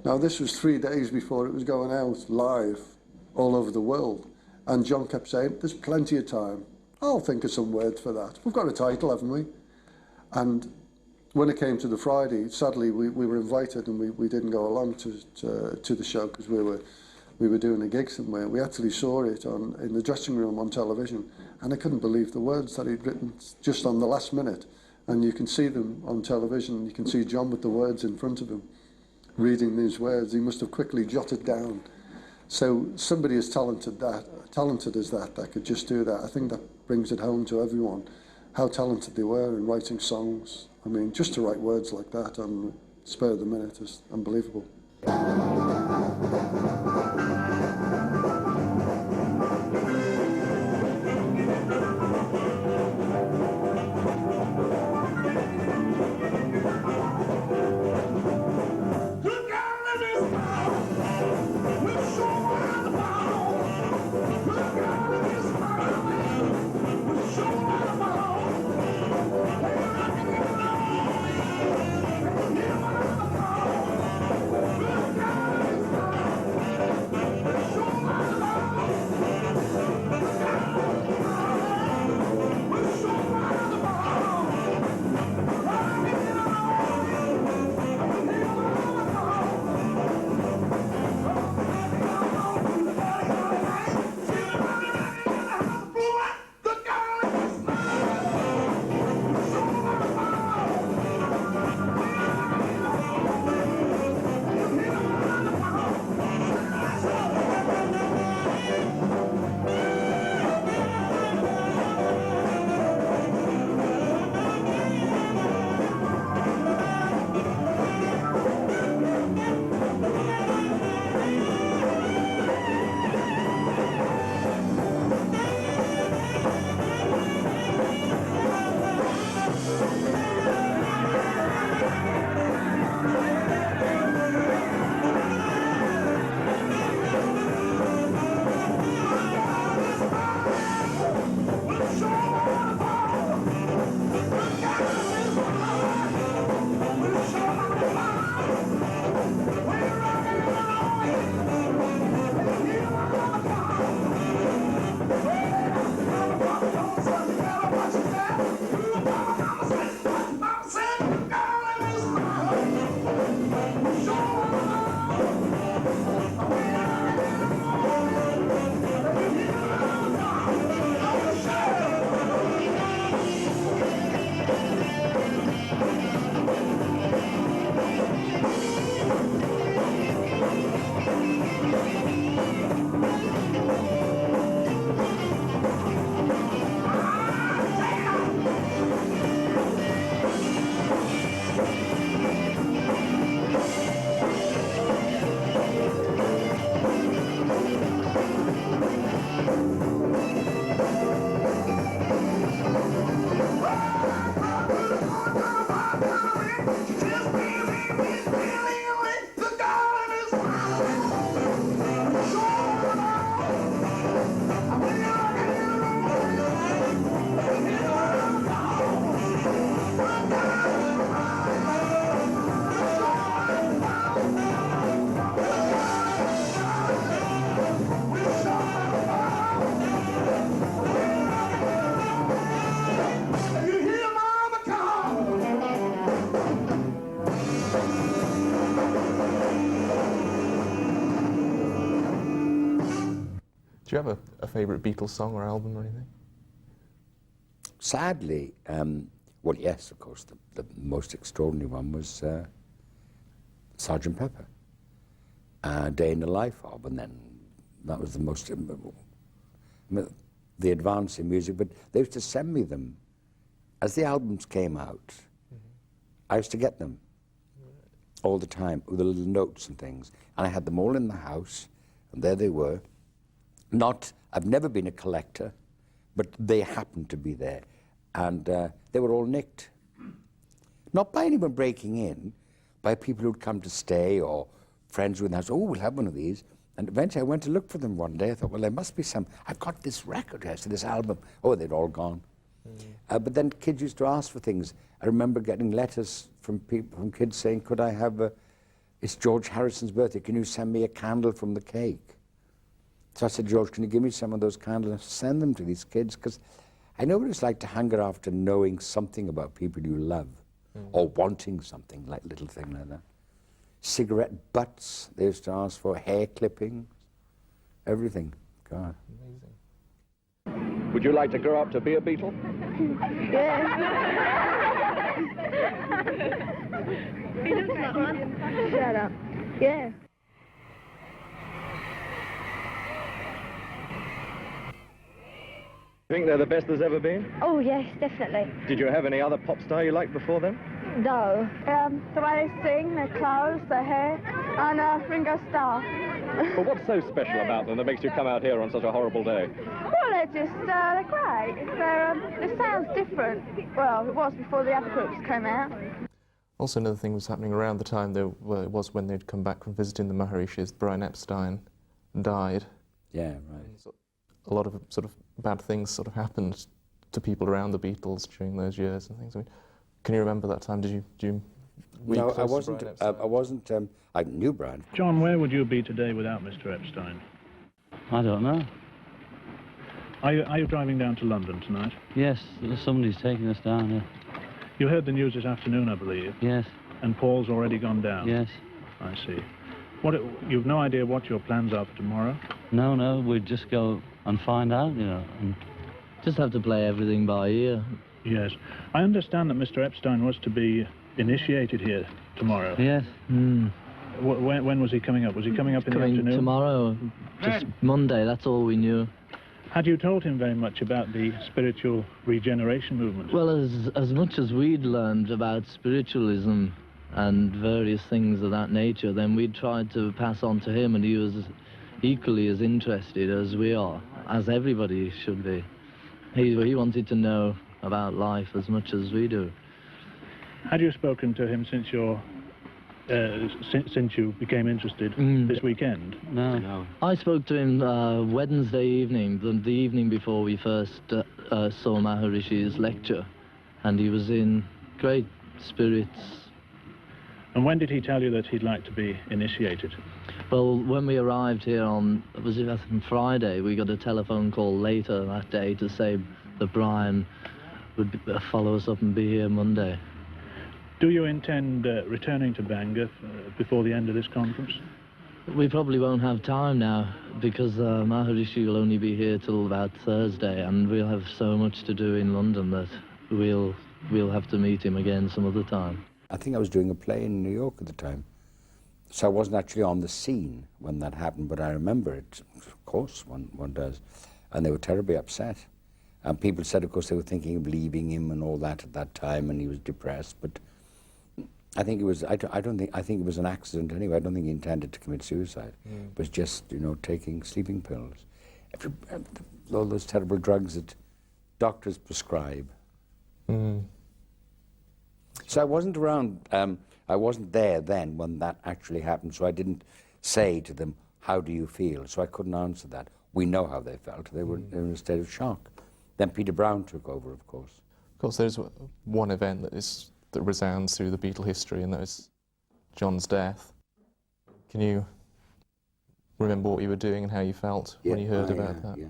Now, this was 3 days before it was going out live all over the world. And John kept saying, there's plenty of time. I'll think of some words for that. We've got a title, haven't we? And when it came to the Friday, sadly, we were invited, and we didn't go along to the show because we were doing a gig somewhere. We actually saw it in the dressing room on television, and I couldn't believe the words that he'd written just on the last minute. And you can see them on television. You can see John with the words in front of him, reading these words. He must have quickly jotted down. So somebody as talented as that could just do that, I think that brings it home to everyone, how talented they were in writing songs. I mean, just to write words like that on the spur of the minute is unbelievable. Do you have a favourite Beatles song or album or anything? Sadly, well, yes, of course, the most extraordinary one was Sgt. Pepper, Day in the Life of, and then that was the most, the advance in music, but they used to send me them. As the albums came out, I used to get them all the time, with the little notes and things, and I had them all in the house, and there they were. I've never been a collector, but they happened to be there, and they were all nicked. Not by anyone breaking in, by people who'd come to stay or friends with the house. Oh, we'll have one of these. And eventually I went to look for them one day. I thought, well, there must be some. I've got this record, this album. Oh, they'd all gone. But then kids used to ask for things. I remember getting letters from people, from kids saying, could I have it's George Harrison's birthday, can you send me a candle from the cake? So I said, George, can you give me some of those candles and send them to these kids? Because I know what it's like to hunger after knowing something about people you love, or wanting something, like little thing like that. Cigarette butts, they used to ask for, hair clippings, everything. God. Amazing. Would you like to grow up to be a Beatle? Yeah. He looks like one. Shut up. Yeah. Think they're the best there's ever been? Oh, yes, definitely. Did you have any other pop star you liked before them? No. The way they sing, their clothes, their hair, and Ringo Starr. But what's so special about them that makes you come out here on such a horrible day? Well, they're great. It sounds different. Well, it was before the other groups came out. Also, another thing was happening around the time it was when they'd come back from visiting the Maharishis. Brian Epstein died. Yeah, right. So a lot of sort of bad things sort of happened to people around the Beatles during those years and things. I mean, can you remember that time? Did you No, I wasn't. I knew Brian. John, where would you be today without Mr. Epstein? I don't know. Are you driving down to London tonight? Yes, somebody's taking us down here. You heard the news this afternoon, I believe. Yes. And Paul's already gone down. Yes. I see. You've no idea what your plans are for tomorrow? No, we'd just go and find out, you know, and just have to play everything by ear. Yes. I understand that Mr. Epstein was to be initiated here tomorrow. Yes. When was he coming up? Was he coming up in the afternoon? Tomorrow, just Monday, that's all we knew. Had you told him very much about the spiritual regeneration movement? Well, as much as we'd learned about spiritualism and various things of that nature, then we'd tried to pass on to him, and he was equally as interested as we are, as everybody should be. He wanted to know about life as much as we do. Had you spoken to him since since you became interested this weekend? No. I spoke to him Wednesday evening, the evening before we first saw Maharishi's lecture, and he was in great spirits. And when did he tell you that he'd like to be initiated? Well, when we arrived here on Friday, we got a telephone call later that day to say that Brian would follow us up and be here Monday. Do you intend returning to Bangor before the end of this conference? We probably won't have time now, because Maharishi will only be here till about Thursday, and we'll have so much to do in London that we'll have to meet him again some other time. I think I was doing a play in New York at the time, so I wasn't actually on the scene when that happened, but I remember it, of course, one does, and they were terribly upset. And people said, of course, they were thinking of leaving him and all that at that time, and he was depressed, but I think it was, I think it was an accident anyway. I don't think he intended to commit suicide. It was just, taking sleeping pills. All those terrible drugs that doctors prescribe. So I wasn't around, I wasn't there then when that actually happened, so I didn't say to them, how do you feel? So I couldn't answer that. We know how they felt. They were in a state of shock. Then Peter Brown took over, of course. Of course, there's one event that resounds through the Beatle history, and that was John's death. Can you remember what you were doing and how you felt when you heard about that? Yeah.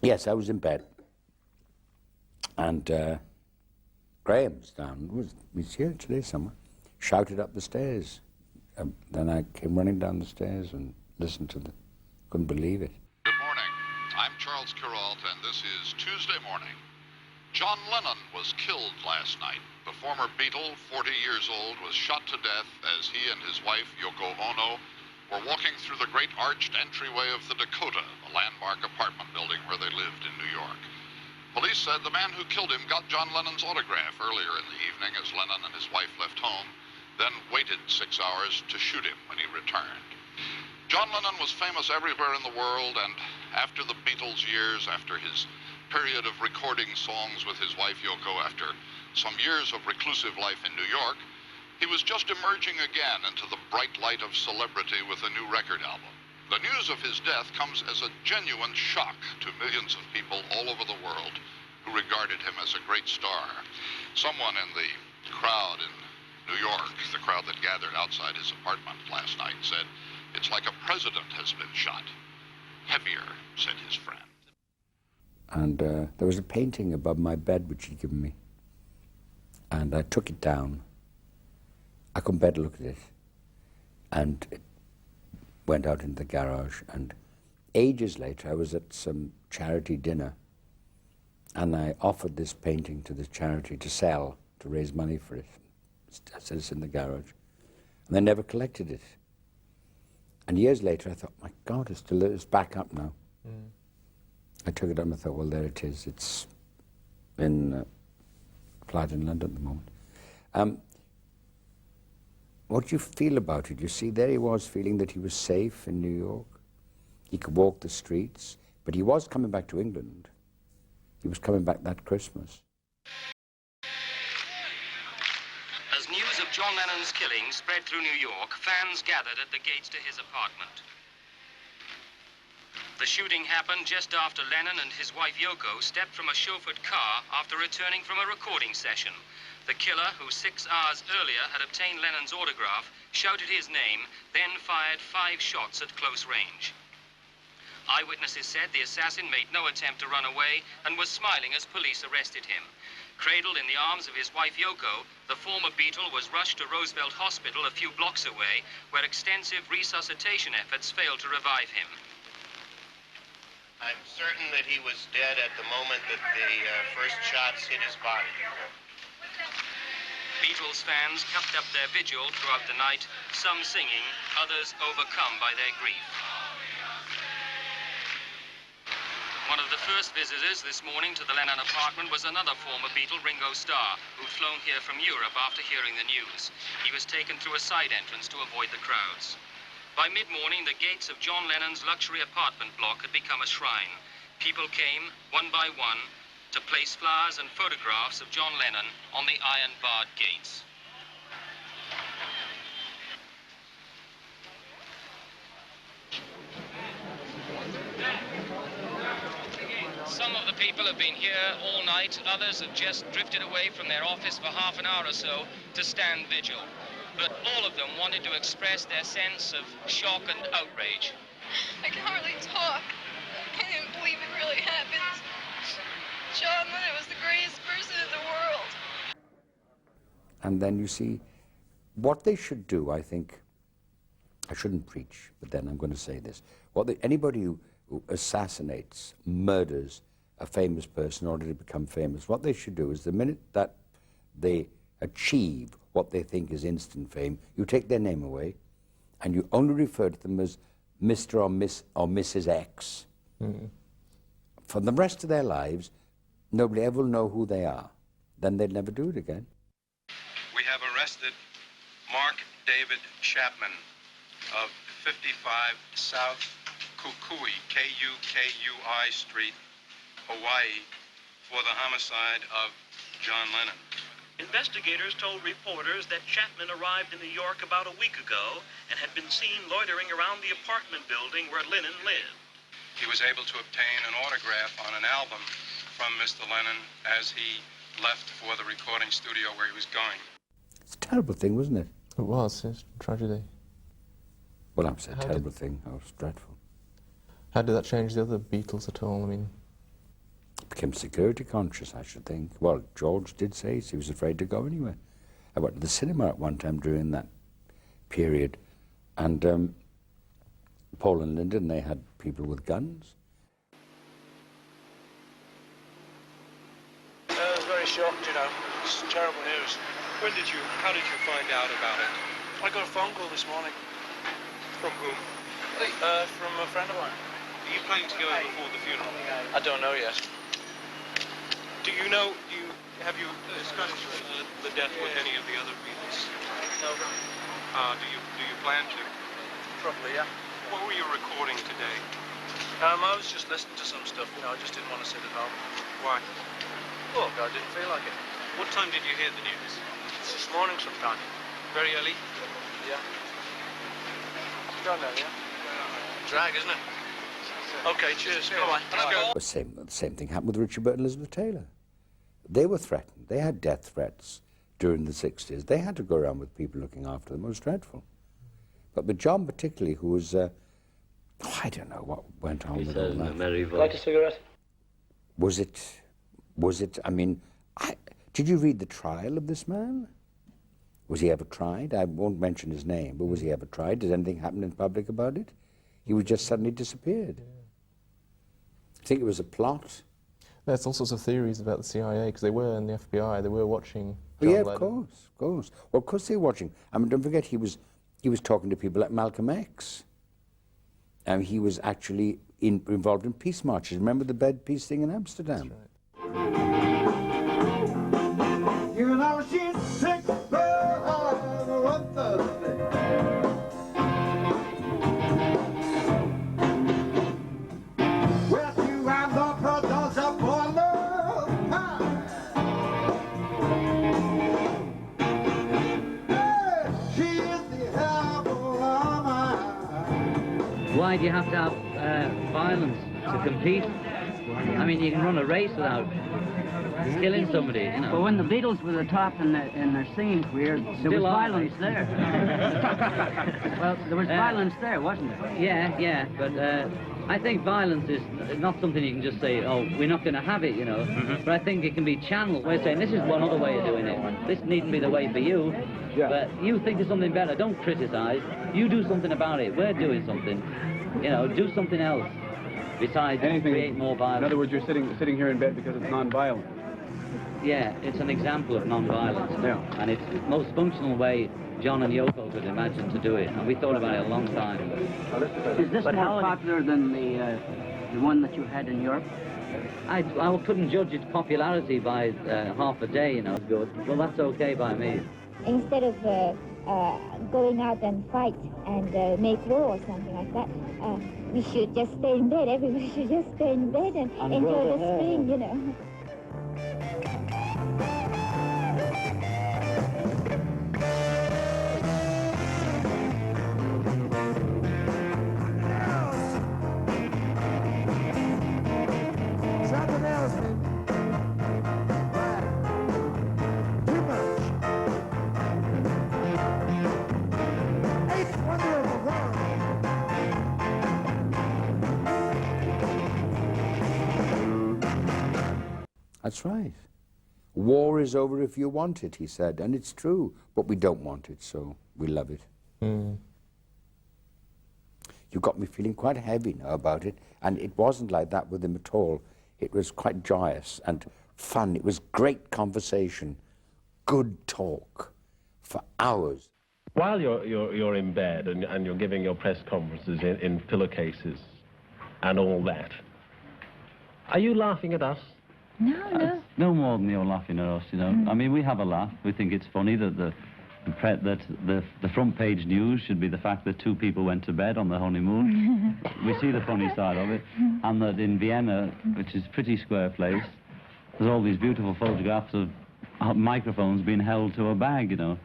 Yes, I was in bed, and Graham was down, he's here today somewhere, shouted up the stairs. Then I came running down the stairs and listened to the Couldn't believe it. Good morning. I'm Charles Kuralt, and this is Tuesday morning. John Lennon was killed last night. The former Beatle, 40 years old, was shot to death as he and his wife, Yoko Ono, were walking through the great arched entryway of the Dakota, a landmark apartment building where they lived in New York. Police said the man who killed him got John Lennon's autograph earlier in the evening as Lennon and his wife left home, then waited 6 hours to shoot him when he returned. John Lennon was famous everywhere in the world, and after the Beatles years, after his period of recording songs with his wife Yoko, after some years of reclusive life in New York, he was just emerging again into the bright light of celebrity with a new record album. The news of his death comes as a genuine shock to millions of people all over the world who regarded him as a great star. Someone in the crowd in New York, the crowd that gathered outside his apartment last night, said, "It's like a president has been shot." "Heavier," said his friend. And there was a painting above my bed which he'd given me. And I took it down. I couldn't bear to look at it. And it went out into the garage. And ages later, I was at some charity dinner. And I offered this painting to the charity to sell, to raise money for it. I said it's in the garage. And they never collected it. And years later, I thought, my God, it's back up now. Mm. I took it up and I thought, well, there it is. It's in a flat in London at the moment. What do you feel about it? You see, there he was feeling that he was safe in New York. He could walk the streets, but he was coming back to England. He was coming back that Christmas. As news of John Lennon's killing spread through New York, fans gathered at the gates to his apartment. The shooting happened just after Lennon and his wife Yoko stepped from a chauffeured car after returning from a recording session. The killer, who 6 hours earlier had obtained Lennon's autograph, shouted his name, then fired 5 shots at close range. Eyewitnesses said the assassin made no attempt to run away and was smiling as police arrested him. Cradled in the arms of his wife Yoko, the former Beatle was rushed to Roosevelt Hospital a few blocks away, where extensive resuscitation efforts failed to revive him. I'm certain that he was dead at the moment that the first shots hit his body. Beatles fans kept up their vigil throughout the night, some singing, others overcome by their grief. One of the first visitors this morning to the Lennon apartment was another former Beatle, Ringo Starr, who'd flown here from Europe after hearing the news. He was taken through a side entrance to avoid the crowds. By mid-morning, the gates of John Lennon's luxury apartment block had become a shrine. People came, one by one, to place flowers and photographs of John Lennon on the iron-barred gates. Some of the people have been here all night, others have just drifted away from their office for half an hour or so to stand vigil. But all of them wanted to express their sense of shock and outrage. I can hardly talk. I can't even believe it really happened. John Lennon was the greatest person in the world. And then you see, what they should do, I think, I shouldn't preach, but then I'm going to say this. Anybody who assassinates, murders a famous person in order to become famous, what they should do is the minute that they achieve what they think is instant fame, you take their name away and you only refer to them as Mr. or Miss or Mrs. X. Mm. For the rest of their lives, nobody ever will know who they are. Then they'd never do it again. We have arrested Mark David Chapman of 55 South Kukui, K-U-K-U-I Street, Hawaii, for the homicide of John Lennon. Investigators told reporters that Chapman arrived in New York about a week ago and had been seen loitering around the apartment building where Lennon lived. He was able to obtain an autograph on an album from Mr. Lennon as he left for the recording studio where he was going. It's a terrible thing, wasn't it? It was. It's a tragedy. Well, I'm saying a terrible thing. That was dreadful. How did that change the other Beatles at all? I mean, became security conscious, I should think. Well, George did say he was afraid to go anywhere. I went to the cinema at one time during that period, and Paul and Linda, and they had people with guns. I was very shocked, you know. It's terrible news. How did you find out about it? I got a phone call this morning. From whom? From a friend of mine. Are you planning to go in before the funeral? I don't know yet. Do you know, have you discussed the death with any of the other Beatles? No. Do you plan to? Probably, yeah. What were you recording today? I was just listening to some stuff, you know, I just didn't want to sit at home. Why? Look, I didn't feel like it. What time did you hear the news? It's this morning sometime. Very early? Yeah. You don't know, yeah? Drag, isn't it? Okay, cheers. Go on. Let's go. The same thing happened with Richard Burt and Elizabeth Taylor. They were threatened. They had death threats during the 60s. They had to go around with people looking after them. It was dreadful. But with John particularly, who was, I don't know what went on with all that. Like a cigarette? Was it, I mean, did you read the trial of this man? Was he ever tried? I won't mention his name, but was he ever tried? Did anything happen in public about it? He was just suddenly disappeared. I think it was a plot. There's all sorts of theories about the CIA, because they were in the FBI, they were watching John Yeah, Lennon. of course. Well, of course they were watching. I mean, don't forget, he was talking to people like Malcolm X. And he was actually involved in peace marches. Remember the bed peace thing in Amsterdam? That's right. You know she's sick, Why do you have to have violence to compete? I mean, you can run a race without killing somebody, you know. But when the Beatles were the top in their singing career, there was violence there. Well, there was violence there, wasn't there? Yeah, but I think violence is not something you can just say, oh, we're not going to have it, you know. But I think it can be channeled. We're saying, this is one other way of doing it. This needn't be the way for you. But you think of something better. Don't criticize. You do something about it. We're doing something. You know, do something else besides create more violence. In other words, you're sitting here in bed because it's non-violent. Yeah, it's an example of non-violence. Yeah. And it's the most functional way John and Yoko could imagine to do it. And we thought about it a long time. Is this more popular than the one that you had in Europe? I couldn't judge its popularity by half a day, you know. Good. Well, that's okay by me. Instead of going out and fight and make war or something like that, we should just stay in bed. Everybody should just stay in bed and enjoy the spring, you know. That's right. War is over if you want it, he said, and it's true, but we don't want it, so we love it. You got me feeling quite heavy now about it, and it wasn't like that with him at all. It was quite joyous and fun. It was great conversation, good talk for hours. While you're in bed and you're giving your press conferences in pillowcases and all that, are you laughing at us? No. No more than you're laughing at us, you know. I mean, we have a laugh. We think it's funny that the front page news should be the fact that two people went to bed on their honeymoon. We see the funny side of it. And that in Vienna, which is a pretty square place, there's all these beautiful photographs of microphones being held to a bag, you know,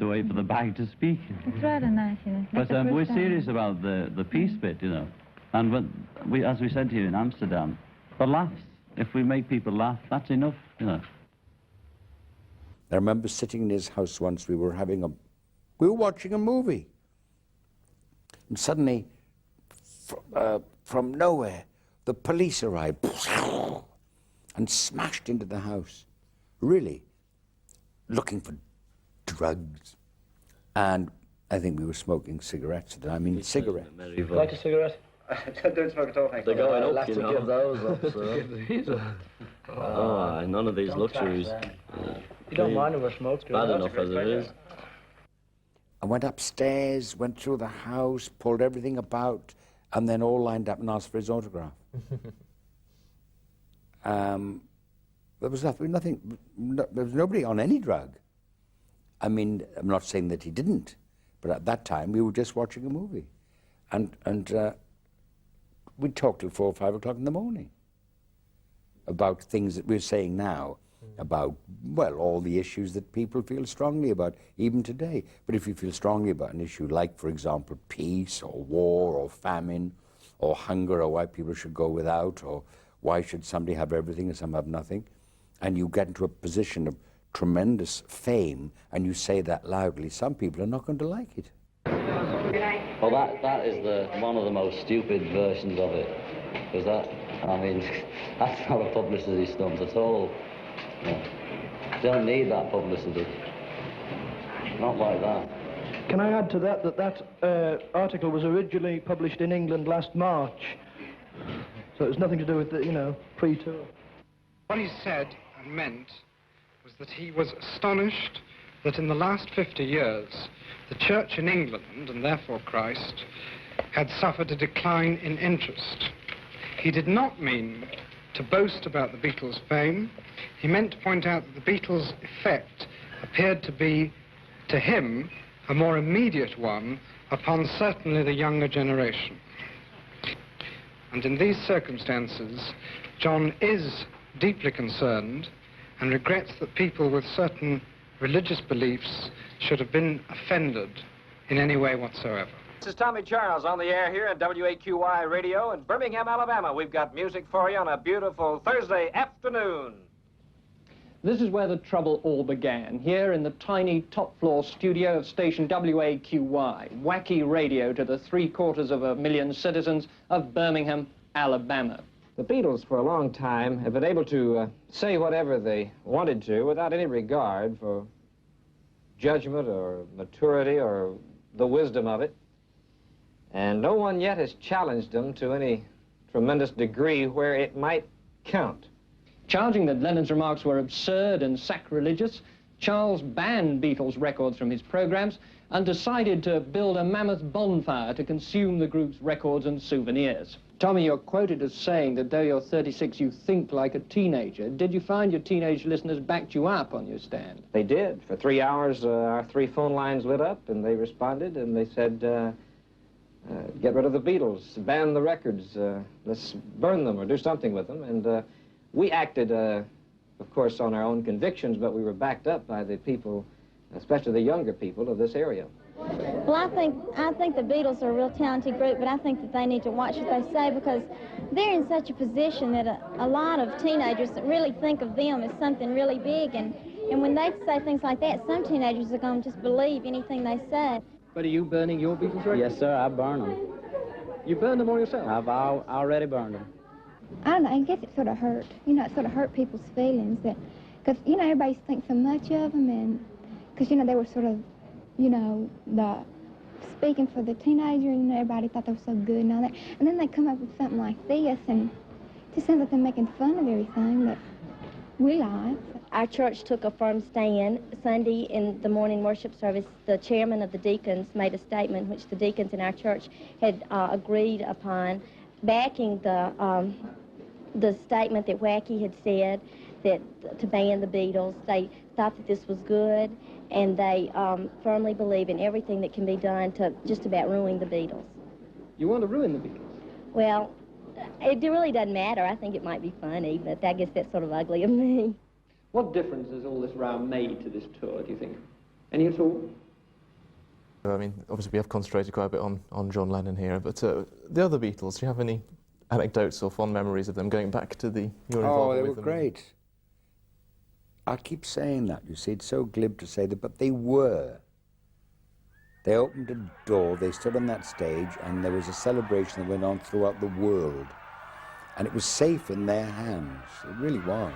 to wait for the bag to speak. It's rather nice, you know. But we're serious about the peace bit, you know. And as we said to you in Amsterdam, the laughs. If we make people laugh, that's enough, you know. I remember sitting in his house once, we were watching a movie. And suddenly, from nowhere, the police arrived and smashed into the house, really, looking for drugs. And I think we were smoking cigarettes. I mean, cigarettes. Like a cigarette? Don't smoke at all, thank you. They're going I'll up, have you to know. give those up, sir. These are... Oh, none of these luxuries. You don't mind if I smoke? Bad enough as it is. I went upstairs, went through the house, pulled everything about, and then all lined up and asked for his autograph. There was nothing, there was nobody on any drug. I mean, I'm not saying that he didn't, but at that time we were just watching a movie. And we'd talk till 4 or 5 o'clock in the morning about things that we're saying now, about, well, all the issues that people feel strongly about, even today. But if you feel strongly about an issue like, for example, peace or war or famine or hunger or why people should go without or why should somebody have everything and some have nothing, and you get into a position of tremendous fame and you say that loudly, some people are not going to like it. Well, that is one of the most stupid versions of it, because I mean, that's not a publicity stunt at all. Yeah. Don't need that publicity. Not like that. Can I add to that that article was originally published in England last March, so it's nothing to do with the, you know, pre-tour. What he said and meant was that he was astonished that in the last 50 years, the Church in England, and therefore Christ, had suffered a decline in interest. He did not mean to boast about the Beatles' fame. He meant to point out that the Beatles' effect appeared to be, to him, a more immediate one upon certainly the younger generation. And in these circumstances, John is deeply concerned and regrets that people with certain religious beliefs should have been offended in any way whatsoever. This is Tommy Charles on the air here at WAQY Radio in Birmingham, Alabama. We've got music for you on a beautiful Thursday afternoon. This is where the trouble all began, here in the tiny top-floor studio of station WAQY, wacky radio to the 750,000 citizens of Birmingham, Alabama. The Beatles, for a long time, have been able to say whatever they wanted to without any regard for judgment or maturity or the wisdom of it. And no one yet has challenged them to any tremendous degree where it might count. Charging that Lennon's remarks were absurd and sacrilegious, Charles banned Beatles records from his programs and decided to build a mammoth bonfire to consume the group's records and souvenirs. Tommy, you're quoted as saying that though you're 36, you think like a teenager. Did you find your teenage listeners backed you up on your stand? They did. For 3 hours, our 3 phone lines lit up, and they responded, and they said, get rid of the Beatles, ban the records, let's burn them or do something with them. And we acted, of course, on our own convictions, but we were backed up by the people, especially the younger people of this area. Well, I think the Beatles are a real talented group, but I think that they need to watch what they say because they're in such a position that a lot of teenagers really think of them as something really big, and when they say things like that, some teenagers are going to just believe anything they say. But are you burning your Beatles records? Yes, sir, I burn them. You burned them all yourself? I've already burned them. I don't know, I guess it sort of hurt. You know, it sort of hurt people's feelings that, because, you know, everybody thinks so much of them, and because, you know, they were sort of, you know, speaking for the teenager, and everybody thought they were so good and all that. And then they come up with something like this, and it just sounds like they're making fun of everything that we like. Our church took a firm stand. Sunday in the morning worship service, the chairman of the deacons made a statement which the deacons in our church had agreed upon, backing the statement that Wacky had said that to ban the Beatles. They thought that this was good, and they firmly believe in everything that can be done to just about ruin the Beatles. You want to ruin the Beatles? Well, it really doesn't matter. I think it might be funny, but I guess that's sort of ugly of me. What difference has all this row made to this tour, do you think? Any at all? I mean, obviously we have concentrated quite a bit on John Lennon here, but the other Beatles, do you have any anecdotes or fond memories of them going back to your involvement with them? Oh, they were great. I keep saying that, you see, it's so glib to say that, but they were. They opened a door, they stood on that stage, and there was a celebration that went on throughout the world. And it was safe in their hands. It really was.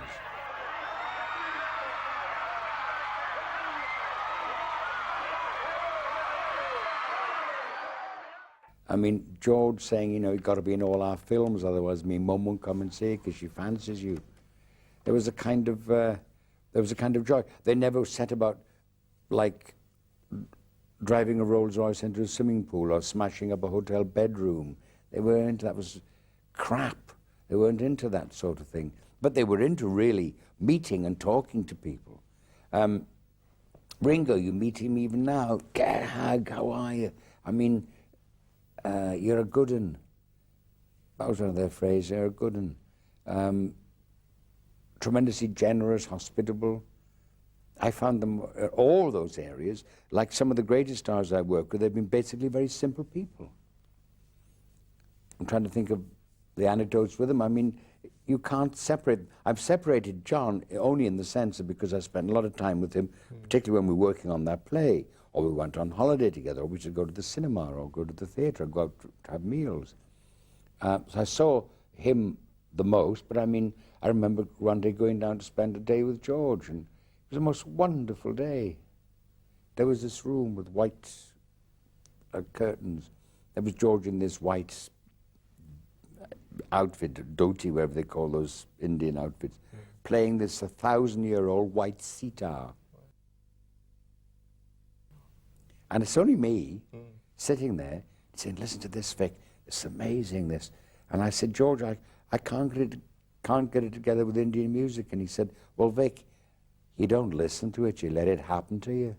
I mean, George saying, you know, you've got to be in all our films, otherwise me mum won't come and see it because she fancies you. There was a kind of joy. They never set about, like, driving a Rolls Royce into a swimming pool or smashing up a hotel bedroom. They weren't, that was crap. They weren't into that sort of thing. But they were into really meeting and talking to people. Ringo, you meet him even now, get a hug, how are you? I mean, you're a good un. That was one of their phrases, you're a good un. Tremendously generous, hospitable. I found them, all those areas, like some of the greatest stars I work with, they've been basically very simple people. I'm trying to think of the anecdotes with them. I mean, you can't separate. I've separated John only in the sense of because I spent a lot of time with him, particularly when we were working on that play, or we went on holiday together, or we should go to the cinema, or go to the theatre, or go out to have meals. So I saw him the most, but I mean, I remember one day going down to spend a day with George, and it was the most wonderful day. There was this room with white curtains. There was George in this white outfit, dhoti, whatever they call those Indian outfits, playing this 1,000-year-old white sitar. And it's only me sitting there saying, listen to this, Vic, it's amazing, this. And I said, George, I can't get it together with Indian music. And he said, well, Vic, you don't listen to it, you let it happen to you.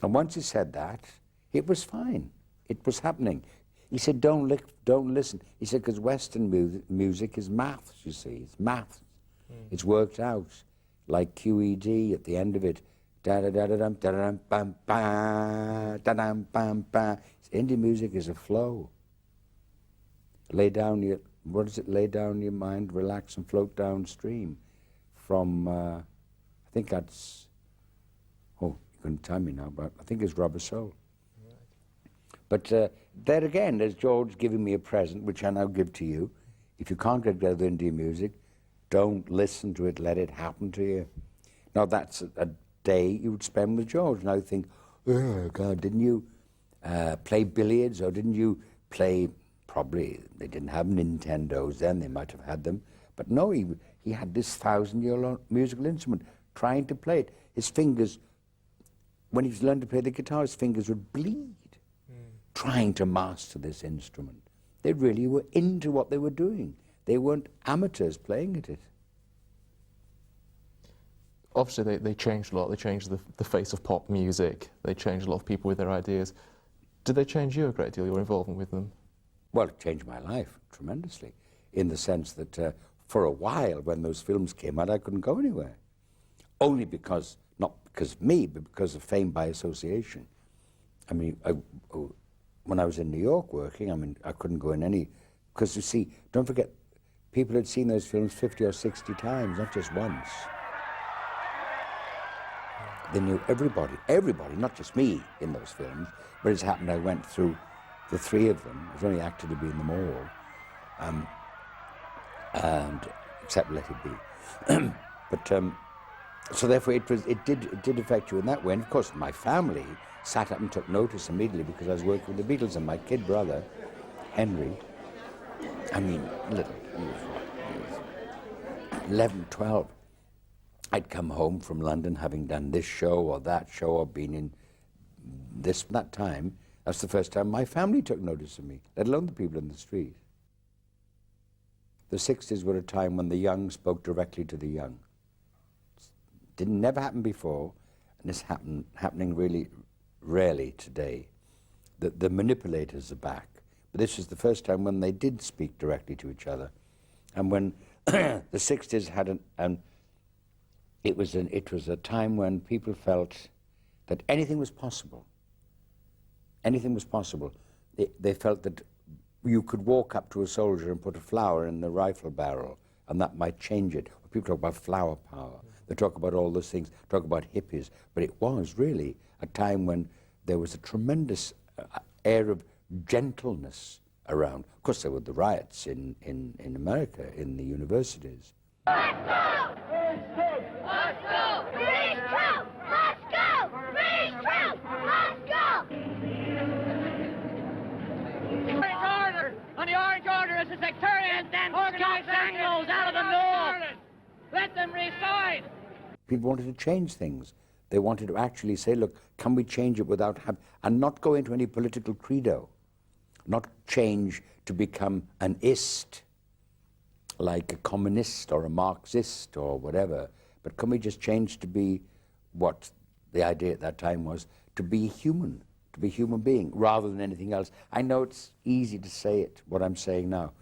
And once he said that, it was fine. It was happening. He said, don't listen. He said, because Western music is maths, you see. It's maths. It's worked out, like QED at the end of it. Da-da-da-da-dum, da-da-dum, bam, ba, da-dum, bam, ba. Indian music is a flow. Lay down your, what is it? Lay down your mind, relax and float downstream. From, I think that's, oh, you couldn't tell me now, but I think it's Rubber Soul. But there again, there's George giving me a present, which I now give to you. If you can't get together with Indian music, don't listen to it, let it happen to you. Now that's a day you would spend with George. And I would think, oh God, didn't you play billiards, or didn't you play, probably, they didn't have Nintendos then, they might have had them. But no, he had this 1,000-year-old musical instrument, trying to play it. His fingers, when he learned to play the guitar, his fingers would bleed, trying to master this instrument. They really were into what they were doing. They weren't amateurs playing at it. Obviously, they changed a lot. They changed the face of pop music. They changed a lot of people with their ideas. Did they change you a great deal, your involvement with them? Well, it changed my life tremendously, in the sense that for a while, when those films came out, I couldn't go anywhere. Only because, not because of me, but because of fame by association. I mean, when I was in New York working, I mean, I couldn't go in any, because you see, don't forget, people had seen those films 50 or 60 times, not just once. They knew everybody, not just me in those films, but as happened, I went through the 3 of them. I was only acted to be in them all, and except Let It Be. But so therefore, it did affect you in that way. And of course, my family sat up and took notice immediately because I was working with the Beatles, and my kid brother, Henry, I mean, little, he was 11, 12. I'd come home from London having done this show or that show or been in this, that time. That's the first time my family took notice of me, let alone the people in the street. The 60s were a time when the young spoke directly to the young. Never happened before, and it's happening really rarely today. The manipulators are back, but this is the first time when they did speak directly to each other, and when the 60s had it was a time when people felt that anything was possible. Anything was possible. They felt that you could walk up to a soldier and put a flower in the rifle barrel, and that might change it. People talk about flower power. They talk about all those things, talk about hippies. But it was really a time when there was a tremendous air of gentleness around. Of course, there were the riots in America, in the universities. the sectarians and Scott Anglos out of the north. Let them reside. People wanted to change things. They wanted to actually say, look, can we change it without and not go into any political credo, not change to become an ist, like a communist or a Marxist or whatever, but can we just change to be what the idea at that time was, to be human being, rather than anything else. I know it's easy to say it, what I'm saying now,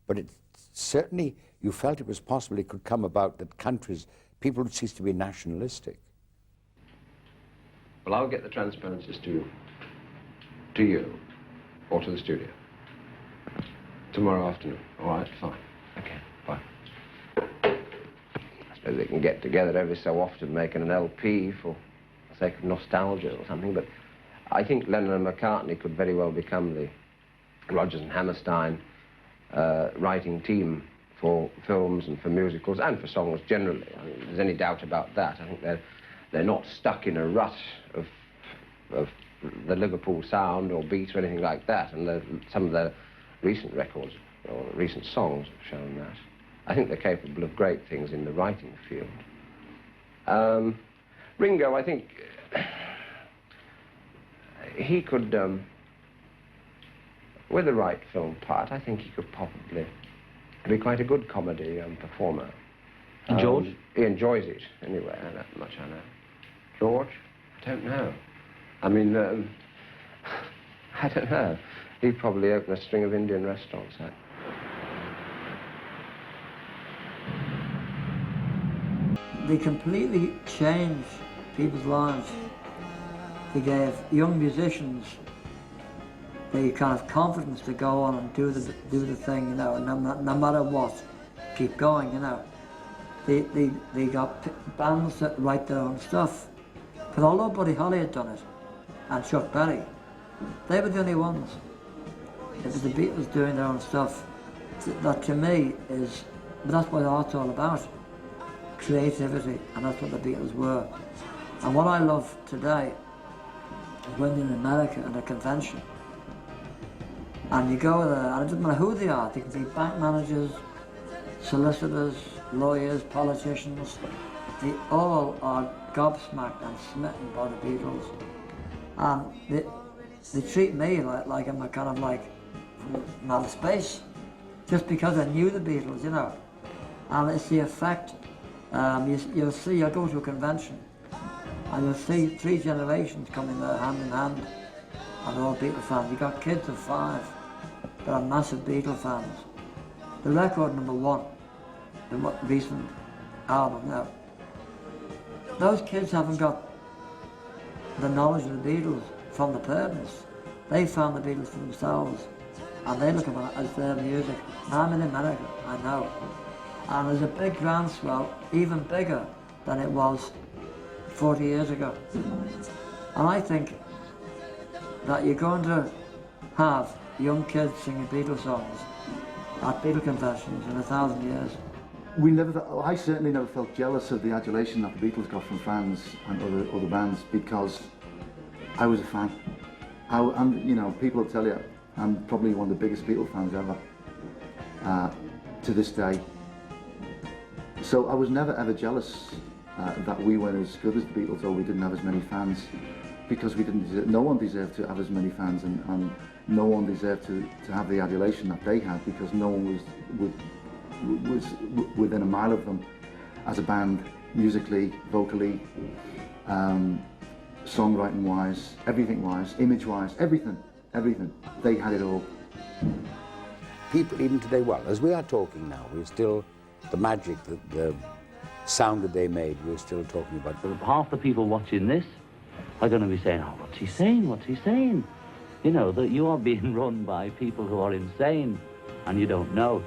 but it certainly, you felt it was possible it could come about that countries, people would cease to be nationalistic. Well, I'll get the transparencies to you, or to the studio. Tomorrow afternoon. All right, fine. Okay, fine. I suppose they can get together every so often making an LP for the sake of nostalgia or something, but I think Lennon and McCartney could very well become the Rodgers and Hammerstein writing team for films and for musicals and for songs generally. I mean, if there's any doubt about that. I think they're not stuck in a rut of the Liverpool sound or beat or anything like that, and some of their recent records or recent songs have shown that. I think they're capable of great things in the writing field. Ringo, I think he could, with the right film part, I think he could probably be quite a good comedy performer. And George? He enjoys it, anyway, that much I know. George? I don't know. I mean, I don't know. He'd probably open a string of Indian restaurants. They completely changed people's lives. They gave young musicians the kind of confidence to go on and do the thing, you know, no matter what, keep going, you know. They got bands that write their own stuff. Because although Buddy Holly had done it, and Chuck Berry, they were the only ones. It was the Beatles doing their own stuff. That to me is, but that's what art's all about. Creativity, and that's what the Beatles were. And what I love today is when you're in America at a convention, and you go there, and it doesn't matter who they are, they can be bank managers, solicitors, lawyers, politicians, they all are gobsmacked and smitten by the Beatles. And they treat me like I'm a kind of like from outer space, just because I knew the Beatles, you know. And it's the effect. You'll see, you'll go to a convention, and you'll see 3 generations coming there hand in hand, and they're all Beatle fans. You've got kids of 5 that are massive Beatle fans. The record #1, the recent album now, those kids haven't got the knowledge of the Beatles from the parents. They found the Beatles for themselves, and they look at it as their music. I'm in America, I know. And there's a big groundswell, even bigger than it was 40 years ago. And I think that you're going to have young kids singing Beatles songs at Beatle conventions in 1,000 years. I certainly never felt jealous of the adulation that the Beatles got from fans and other bands, because I was a fan. And you know, people will tell you, I'm probably one of the biggest Beatle fans ever, to this day. So I was never ever jealous that we weren't as good as the Beatles, or we didn't have as many fans, because we didn't. No one deserved to have as many fans, and no one deserved to have the adulation that they had, because no one was within a mile of them as a band, musically, vocally, songwriting-wise, everything-wise, image-wise, everything. They had it all. People even today, well, as we are talking now, we're still, the magic, the sound that they made, we're still talking about. Half the people watching this are going to be saying, oh, what's he saying, what's he saying? You know, that you are being run by people who are insane, and you don't know.